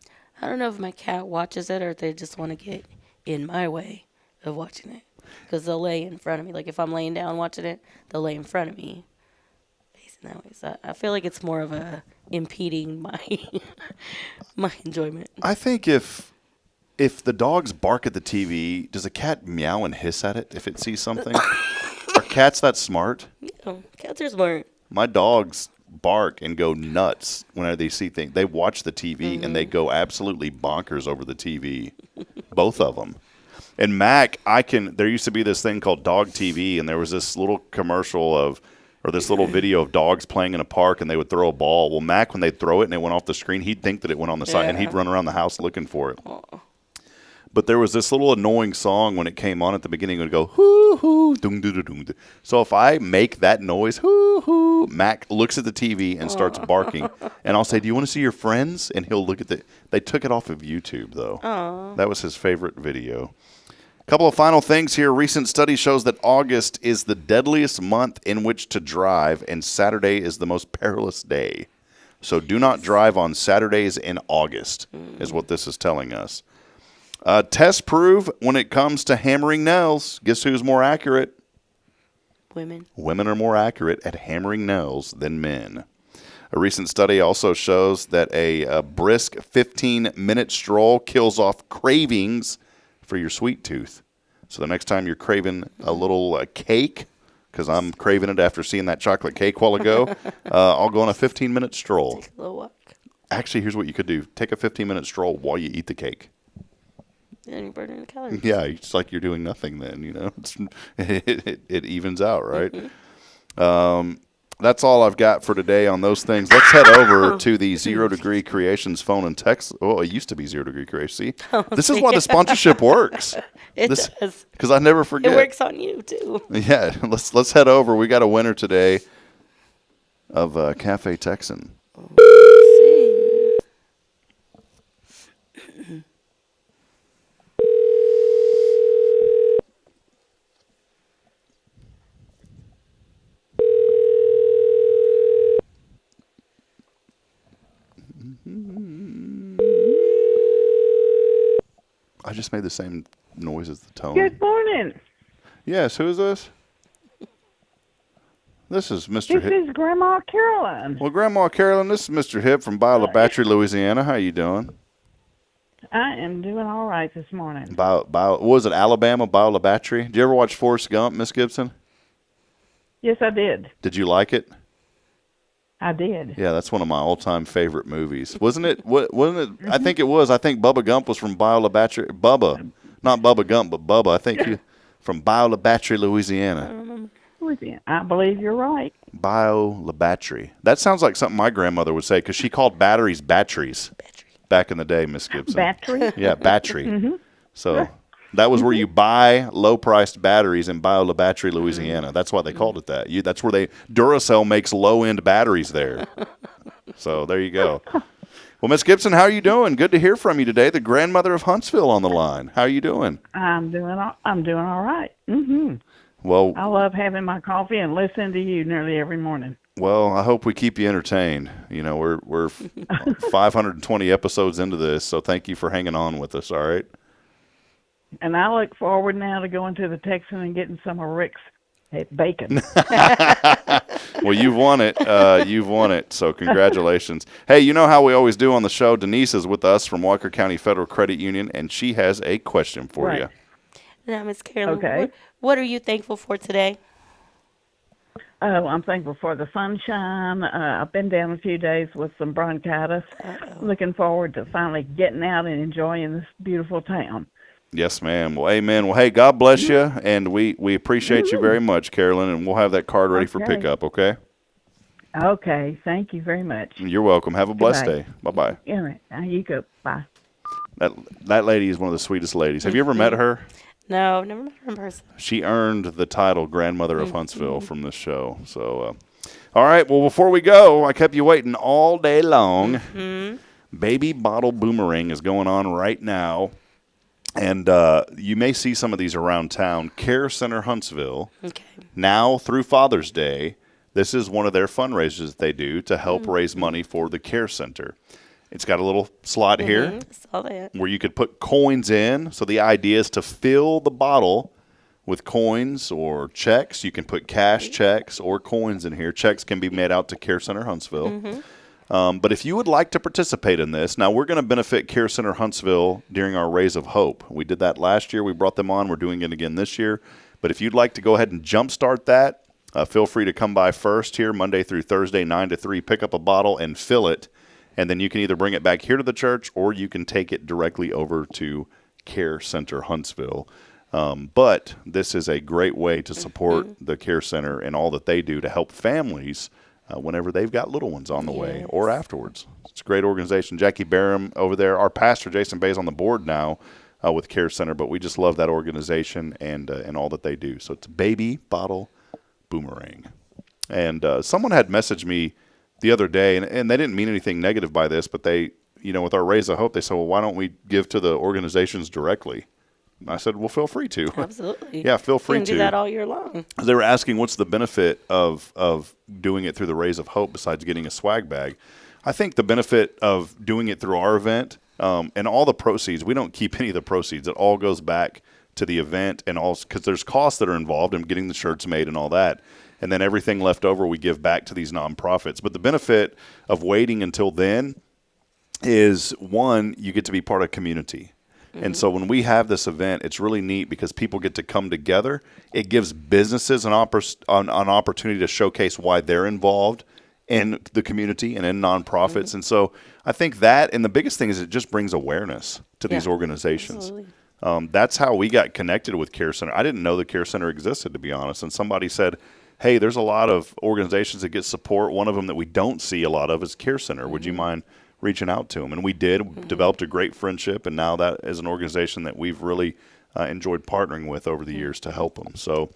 I don't know if my cat watches it or if they just want to get in my way of watching it. Because they'll lay in front of me. Like if I'm laying down watching it, they'll lay in front of me. Facing that way. So I feel like it's more of a impeding my enjoyment. I think if the dogs bark at the TV, does a cat meow and hiss at it if it sees something? Are cats that smart? Yeah, cats are smart. My dogs bark and go nuts whenever they see things. They watch the TV and they go absolutely bonkers over the TV. Both of them. And Mac, there used to be this thing called Dog TV, and there was this little commercial this little video of dogs playing in a park, and they would throw a ball. Well, Mac, when they'd throw it and it went off the screen, he'd think that it went on the side, and he'd run around the house looking for it. But there was this little annoying song when it came on at the beginning. It would go, hoo, hoo, dung, dung, dung, dung. So if I make that noise, hoo, hoo, Mac looks at the TV and starts barking. And I'll say, do you want to see your friends? And he'll look at they took it off of YouTube, though. Aww. That was his favorite video. A couple of final things here. Recent study shows that August is the deadliest month in which to drive, and Saturday is the most perilous day. So do not drive on Saturdays in August, is what this is telling us. Tests prove when it comes to hammering nails, guess who's more accurate? Women. Women are more accurate at hammering nails than men. A recent study also shows that a brisk 15-minute stroll kills off cravings for your sweet tooth. So the next time you're craving a little cake, because I'm craving it after seeing that chocolate cake a while ago, I'll go on a 15-minute stroll. Take a little walk. Actually, here's what you could do. Take a 15-minute stroll while you eat the cake. And you're burning the calories. Yeah, it's like you're doing nothing then, you know. It evens out, right? That's all I've got for today on those things. Let's head over to the 0 Degree Creations phone and text. Oh, it used to be 0 Degree Creations. See, this is why the sponsorship works. It does. Because I never forget. It works on you, too. Yeah, let's head over. We got a winner today of Cafe Texan. I just made the same noise as the tone. Good morning. Yes, who is this? This is Mr. This is Grandma Carolyn. Well, Grandma Carolyn, this is Mr. Hip from Biola Battery, Louisiana. How you doing? I am doing all right this morning. What was it, Alabama, Biola Battery? Did you ever watch Forrest Gump, Miss Gibson? Yes, I did. Did you like it? I did. Yeah, that's one of my all-time favorite movies. Wasn't it? Wasn't it? I think it was. I think Bubba Gump was from Biola Battery. Bubba. Not Bubba Gump, but Bubba. I think you from Biola Battery, Louisiana. I believe you're right. Biola Battery. That sounds like something my grandmother would say because she called batteries batteries back in the day, Miss Gibson. Battery? Yeah, battery. Mhm. So that was where you buy low-priced batteries in Biola Battery, Louisiana. That's why they called it that. That's where Duracell makes low-end batteries there. So there you go. Well, Miss Gibson, how are you doing? Good to hear from you today. The grandmother of Huntsville on the line. How are you doing? I'm doing all right. Mhm. Well, I love having my coffee and listening to you nearly every morning. Well, I hope we keep you entertained. You know, we're 520 episodes into this, so thank you for hanging on with us, all right? And I look forward now to going to the Texan and getting some of Rick's bacon. Well, you've won it. You've won it, so congratulations. Hey, you know how we always do on the show. Denise is with us from Walker County Federal Credit Union, and she has a question for you. Now, Miss Carolyn, Okay. what are you thankful for today? Oh, I'm thankful for the sunshine. I've been down a few days with some bronchitis. Looking forward to finally getting out and enjoying this beautiful town. Yes, ma'am. Well, amen. Well, hey, God bless you, and we appreciate you very much, Carolyn, and we'll have that card ready for Okay. pickup, okay? Okay, thank you very much. You're welcome. Have a blessed Goodbye. day. Bye-bye. All right, now you go. Bye. That lady is one of the sweetest ladies. Have you ever met her? No, I've never met her in person. She earned the title Grandmother of Huntsville from this show. So, all right. Well, before we go, I kept you waiting all day long. Baby Bottle Boomerang is going on right now. And you may see some of these around town. Care Center Huntsville, now through Father's Day, this is one of their fundraisers that they do to help raise money for the Care Center. It's got a little slot here Saw that. where you could put coins in. So the idea is to fill the bottle with coins or checks. You can put cash checks or coins in here. Checks can be made out to Care Center Huntsville. But if you would like to participate in this, now we're going to benefit Care Center Huntsville during our Raise of Hope. We did that last year. We brought them on. We're doing it again this year. But if you'd like to go ahead and jumpstart that, feel free to come by first here Monday through Thursday, 9 to 3, pick up a bottle and fill it. And then you can either bring it back here to the church or you can take it directly over to Care Center Huntsville. But this is a great way to support the Care Center and all that they do to help families whenever they've got little ones on the way or afterwards. It's a great organization. Jackie Barham over there. Our pastor, Jason Bay, is on the board now. with Care Center, but we just love that organization and all that they do. So it's Baby Bottle Boomerang. And someone had messaged me the other day, and they didn't mean anything negative by this, but they, with our Raise of Hope, they said, well, why don't we give to the organizations directly? And I said, well, feel free to. Absolutely. Yeah, feel free you can to. do that all year long. They were asking what's the benefit of doing it through the Raise of Hope besides getting a swag bag. I think the benefit of doing it through our event and all the proceeds, we don't keep any of the proceeds. It all goes back to the event and also because there's costs that are involved in getting the shirts made and all that. And then everything left over we give back to these nonprofits. But the benefit of waiting until then is, one, you get to be part of community. Mm-hmm. And so when we have this event, it's really neat because people get to come together. It gives businesses an opportunity to showcase why they're involved in the community and in nonprofits. Mm-hmm. And so I think that, and the biggest thing is it just brings awareness to these organizations. That's how we got connected with Care Center. I didn't know the Care Center existed, to be honest. And somebody said, hey, there's a lot of organizations that get support. One of them that we don't see a lot of is Care Center. Mm-hmm. Would you mind reaching out to them? And we did, developed a great friendship, and now that is an organization that we've really enjoyed partnering with over the years to help them. So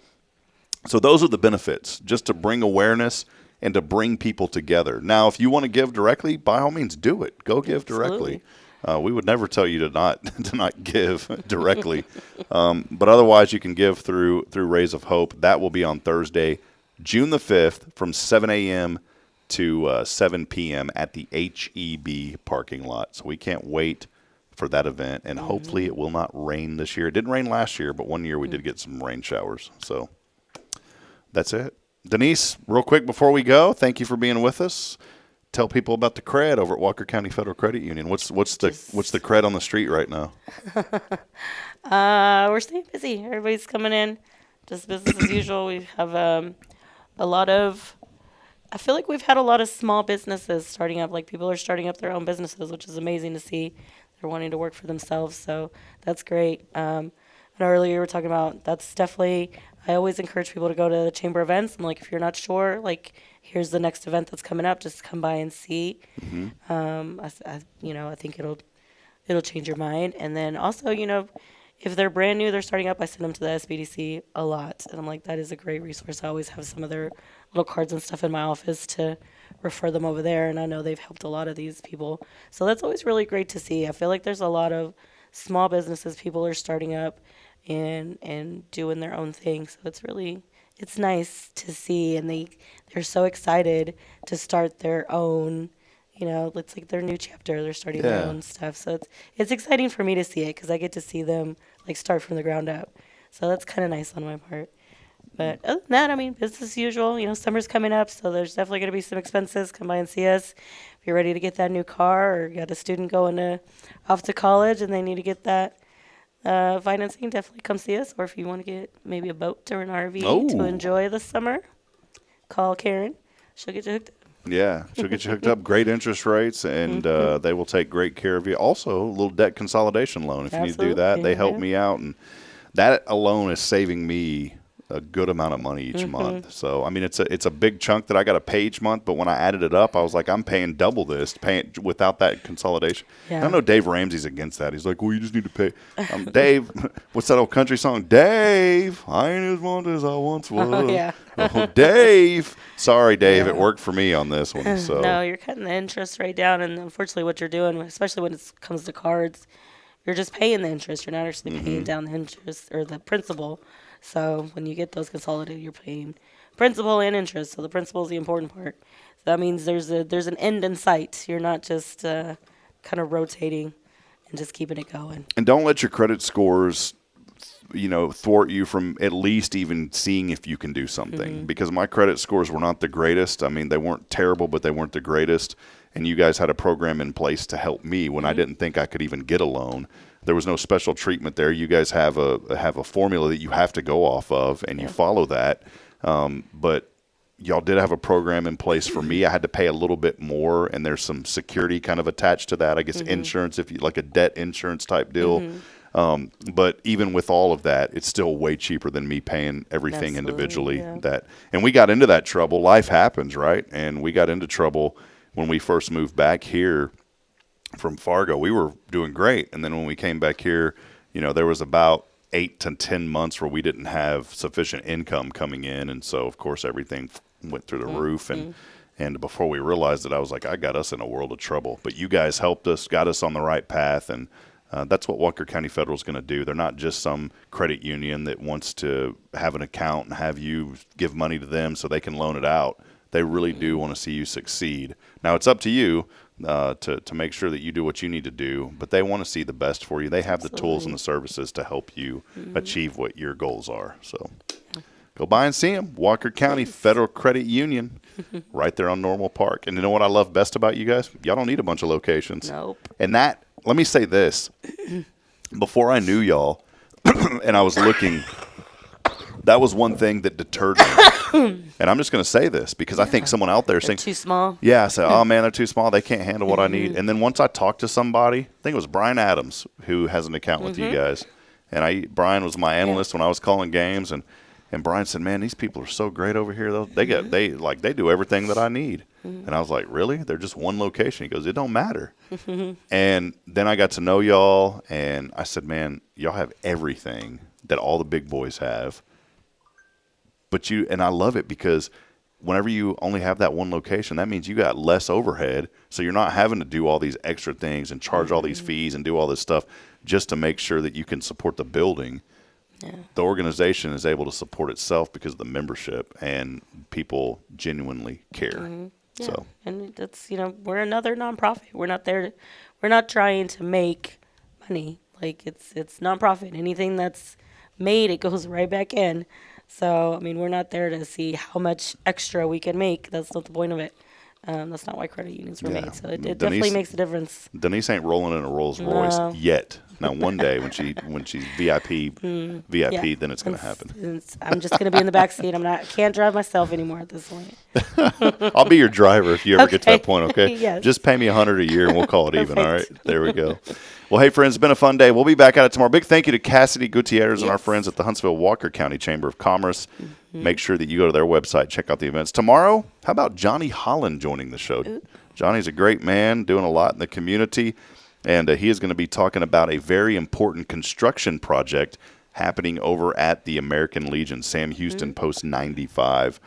those are the benefits, just to bring awareness and to bring people together. Now, if you want to give directly, by all means, do it. Go give directly. We would never tell you to not give directly. But otherwise, you can give through Raise of Hope. That will be on Thursday, June the 5th from 7 a.m. to 7 p.m. at the HEB parking lot. So we can't wait for that event, and hopefully it will not rain this year. It didn't rain last year, but one year we did get some rain showers. So that's it. Denise, real quick before we go, thank you for being with us. Tell people about the cred over at Walker County Federal Credit Union. What's the cred on the street right now? We're staying busy. Everybody's coming in, just business as usual. We have a lot of. I feel like we've had a lot of small businesses starting up. Like people are starting up their own businesses, which is amazing to see. They're wanting to work for themselves, so that's great. And earlier we were talking about that's definitely. I always encourage people to go to the chamber events. I'm like, if you're not sure, like, here's the next event that's coming up. Just come by and see. Mm-hmm. I think it'll change your mind. And then also, if they're brand new, they're starting up, I send them to the SBDC a lot. And I'm like, that is a great resource. I always have some of their little cards and stuff in my office to refer them over there. And I know they've helped a lot of these people. So that's always really great to see. I feel like there's a lot of small businesses people are starting up and doing their own thing. So it's nice to see, and they're so excited to start their own, it's like their new chapter. They're starting their own stuff. So it's exciting for me to see it because I get to see them like start from the ground up. So that's kind of nice on my part. But other than that, business as usual. Summer's coming up, so there's definitely going to be some expenses. Come by and see us. If you're ready to get that new car, or you got a student going off to college and they need to get that financing, definitely come see us. Or if you want to get maybe a boat or an RV to enjoy the summer, call Karen. She'll get you hooked up. Yeah, she'll get you hooked up. Great interest rates, and they will take great care of you. Also, a little debt consolidation loan. If you need to do that, they help me out. And that alone is saving me a good amount of money each month. So, it's a big chunk that I got to pay each month, but when I added it up, I was like, I'm paying double this, paying without that consolidation. Yeah. I know Dave Ramsey's against that. He's like, well, you just need to pay. Dave, what's that old country song? Dave, I ain't as want as I once was. Oh, yeah. Dave. Sorry, Dave, it worked for me on this one. So no, you're cutting the interest right down, and unfortunately what you're doing, especially when it comes to cards, you're just paying the interest. You're not actually paying down the interest or the principal. So when you get those consolidated, you're paying principal and interest. So the principal is the important part. So that means there's an end in sight. You're not just kind of rotating and just keeping it going. And don't let your credit scores, thwart you from at least even seeing if you can do something. Because my credit scores were not the greatest. They weren't terrible, but they weren't the greatest. And you guys had a program in place to help me when I didn't think I could even get a loan. There was no special treatment there. You guys have a formula that you have to go off of, and you follow that. But y'all did have a program in place for me. I had to pay a little bit more, and there's some security kind of attached to that. I guess insurance, if you like a debt insurance type deal. But even with all of that, it's still way cheaper than me paying everything individually. Yeah. And we got into that trouble. Life happens, right? And we got into trouble when we first moved back here from Fargo. We were doing great, and then when we came back here, there was about 8 to 10 months where we didn't have sufficient income coming in. And so, of course, everything went through the roof. And before we realized it, I was like, I got us in a world of trouble. But you guys helped us, got us on the right path. And that's what Walker County Federal is going to do. They're not just some credit union that wants to have an account and have you give money to them so they can loan it out. They really do want to see you succeed. Now, it's up to you to make sure that you do what you need to do, but they want to see the best for you. They have the tools and the services to help you achieve what your goals are. So go by and see them. Walker County Federal Credit Union, right there on Normal Park. And you know what I love best about you guys? Y'all don't need a bunch of locations. Nope. And that, let me say this. Before I knew y'all, and I was looking, that was one thing that deterred me. And I'm just going to say this because I think someone out there is saying, too small. Yeah, I said, oh, man, they're too small. They can't handle what I need. And then once I talked to somebody, I think it was Brian Adams, who has an account with you guys. And Brian was my analyst when I was calling games. And Brian said, man, these people are so great over here. They do everything that I need. And I was like, really? They're just one location. He goes, it don't matter. And then I got to know y'all. And I said, man, y'all have everything that all the big boys have. But and I love it because whenever you only have that one location, that means you got less overhead. So you're not having to do all these extra things and charge all these fees and do all this stuff just to make sure that you can support the building. Yeah. The organization is able to support itself because of the membership and people genuinely care. Yeah. So, and that's, we're another nonprofit. We're not trying to make money. Like it's nonprofit. Anything that's made, it goes right back in. So, I mean, we're not there to see how much extra we can make. That's not the point of it. That's not why credit unions were made. So it definitely makes a difference. Denise ain't rolling in a Rolls Royce yet. Now, one day when she's VIP, then it's going to happen. I'm just going to be in the back seat. I can't drive myself anymore at this point. I'll be your driver if you ever get to that point, okay? Yes. Just pay me $100 a year and we'll call it even, all right? There we go. Well, hey, friends, it's been a fun day. We'll be back at it tomorrow. Big thank you to Cassidy Gutierrez and our friends at the Huntsville Walker County Chamber of Commerce. Make sure that you go to their website, check out the events. Tomorrow, how about Johnny Holland joining the show? Johnny's a great man, doing a lot in the community, and he is going to be talking about a very important construction project happening over at the American Legion, Sam Houston Post 95.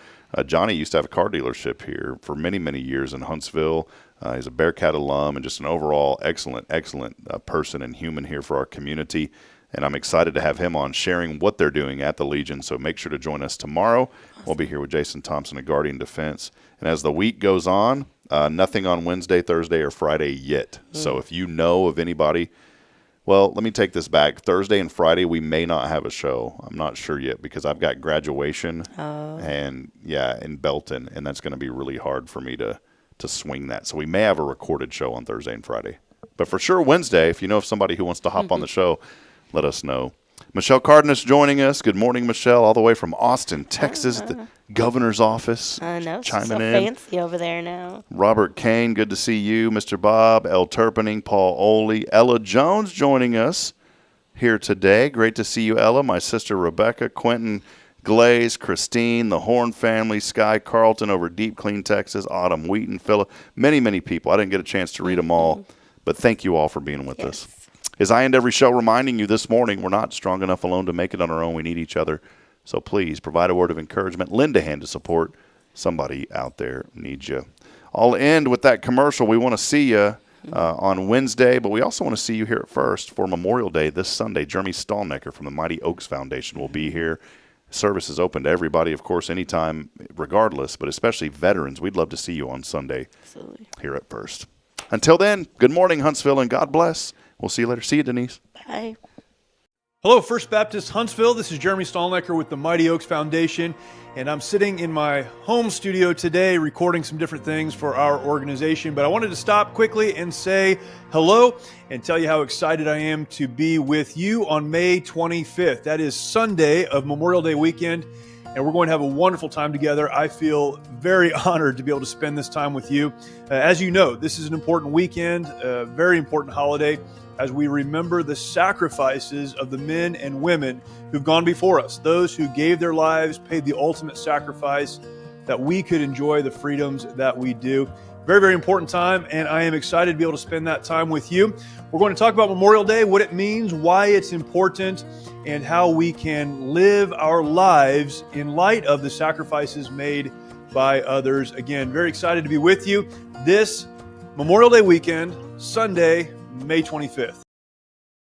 Johnny used to have a car dealership here for many, many years in Huntsville. He's a Bearcat alum and just an overall excellent person and human here for our community. And I'm excited to have him on sharing what they're doing at the Legion. So make sure to join us tomorrow. We'll be here with Jason Thompson of Guardian Defense. And as the week goes on, nothing on Wednesday, Thursday, or Friday yet. So if you know of anybody, well, let me take this back. Thursday and Friday, we may not have a show. I'm not sure yet because I've got graduation in Belton, and that's going to be really hard for me to swing that. So we may have a recorded show on Thursday and Friday. But for sure, Wednesday, if you know of somebody who wants to hop on the show, let us know. Michelle Cardenas joining us. Good morning, Michelle, all the way from Austin, Texas, the governor's office. I know, chiming so in. fancy over there now. Robert Kane, good to see you. Mr. Bob, El Turpening, Paul Oley, Ella Jones joining us here today. Great to see you, Ella. My sister Rebecca, Quentin Glaze, Christine, the Horn family, Sky Carlton over Deep Clean, Texas, Autumn Wheaton, Philip, many, many people. I didn't get a chance to read them all, but thank you all for being with us. As I end every show reminding you this morning, we're not strong enough alone to make it on our own. We need each other. So please provide a word of encouragement. Lend a hand to support. Somebody out there needs you. I'll end with that commercial. We want to see you on Wednesday, but we also want to see you here at First for Memorial Day this Sunday. Jeremy Stallnecker from the Mighty Oaks Foundation will be here. Service is open to everybody, of course, anytime, regardless, but especially veterans. We'd love to see you on Sunday here at First. Until then, good morning, Huntsville, and God bless. We'll see you later. See you, Denise. Bye. Hello, First Baptist Huntsville. This is Jeremy Stallnecker with the Mighty Oaks Foundation, and I'm sitting in my home studio today recording some different things for our organization. But I wanted to stop quickly and say hello and tell you how excited I am to be with you on May 25th. That is Sunday of Memorial Day weekend, and we're going to have a wonderful time together. I feel very honored to be able to spend this time with you. As you know, this is an important weekend, a very important holiday, as we remember the sacrifices of the men and women who've gone before us, those who gave their lives, paid the ultimate sacrifice that we could enjoy the freedoms that we do. Very, very important time, and I am excited to be able to spend that time with you. We're going to talk about Memorial Day, what it means, why it's important, and how we can live our lives in light of the sacrifices made by others. Again, very excited to be with you this Memorial Day weekend, Sunday, May 25th.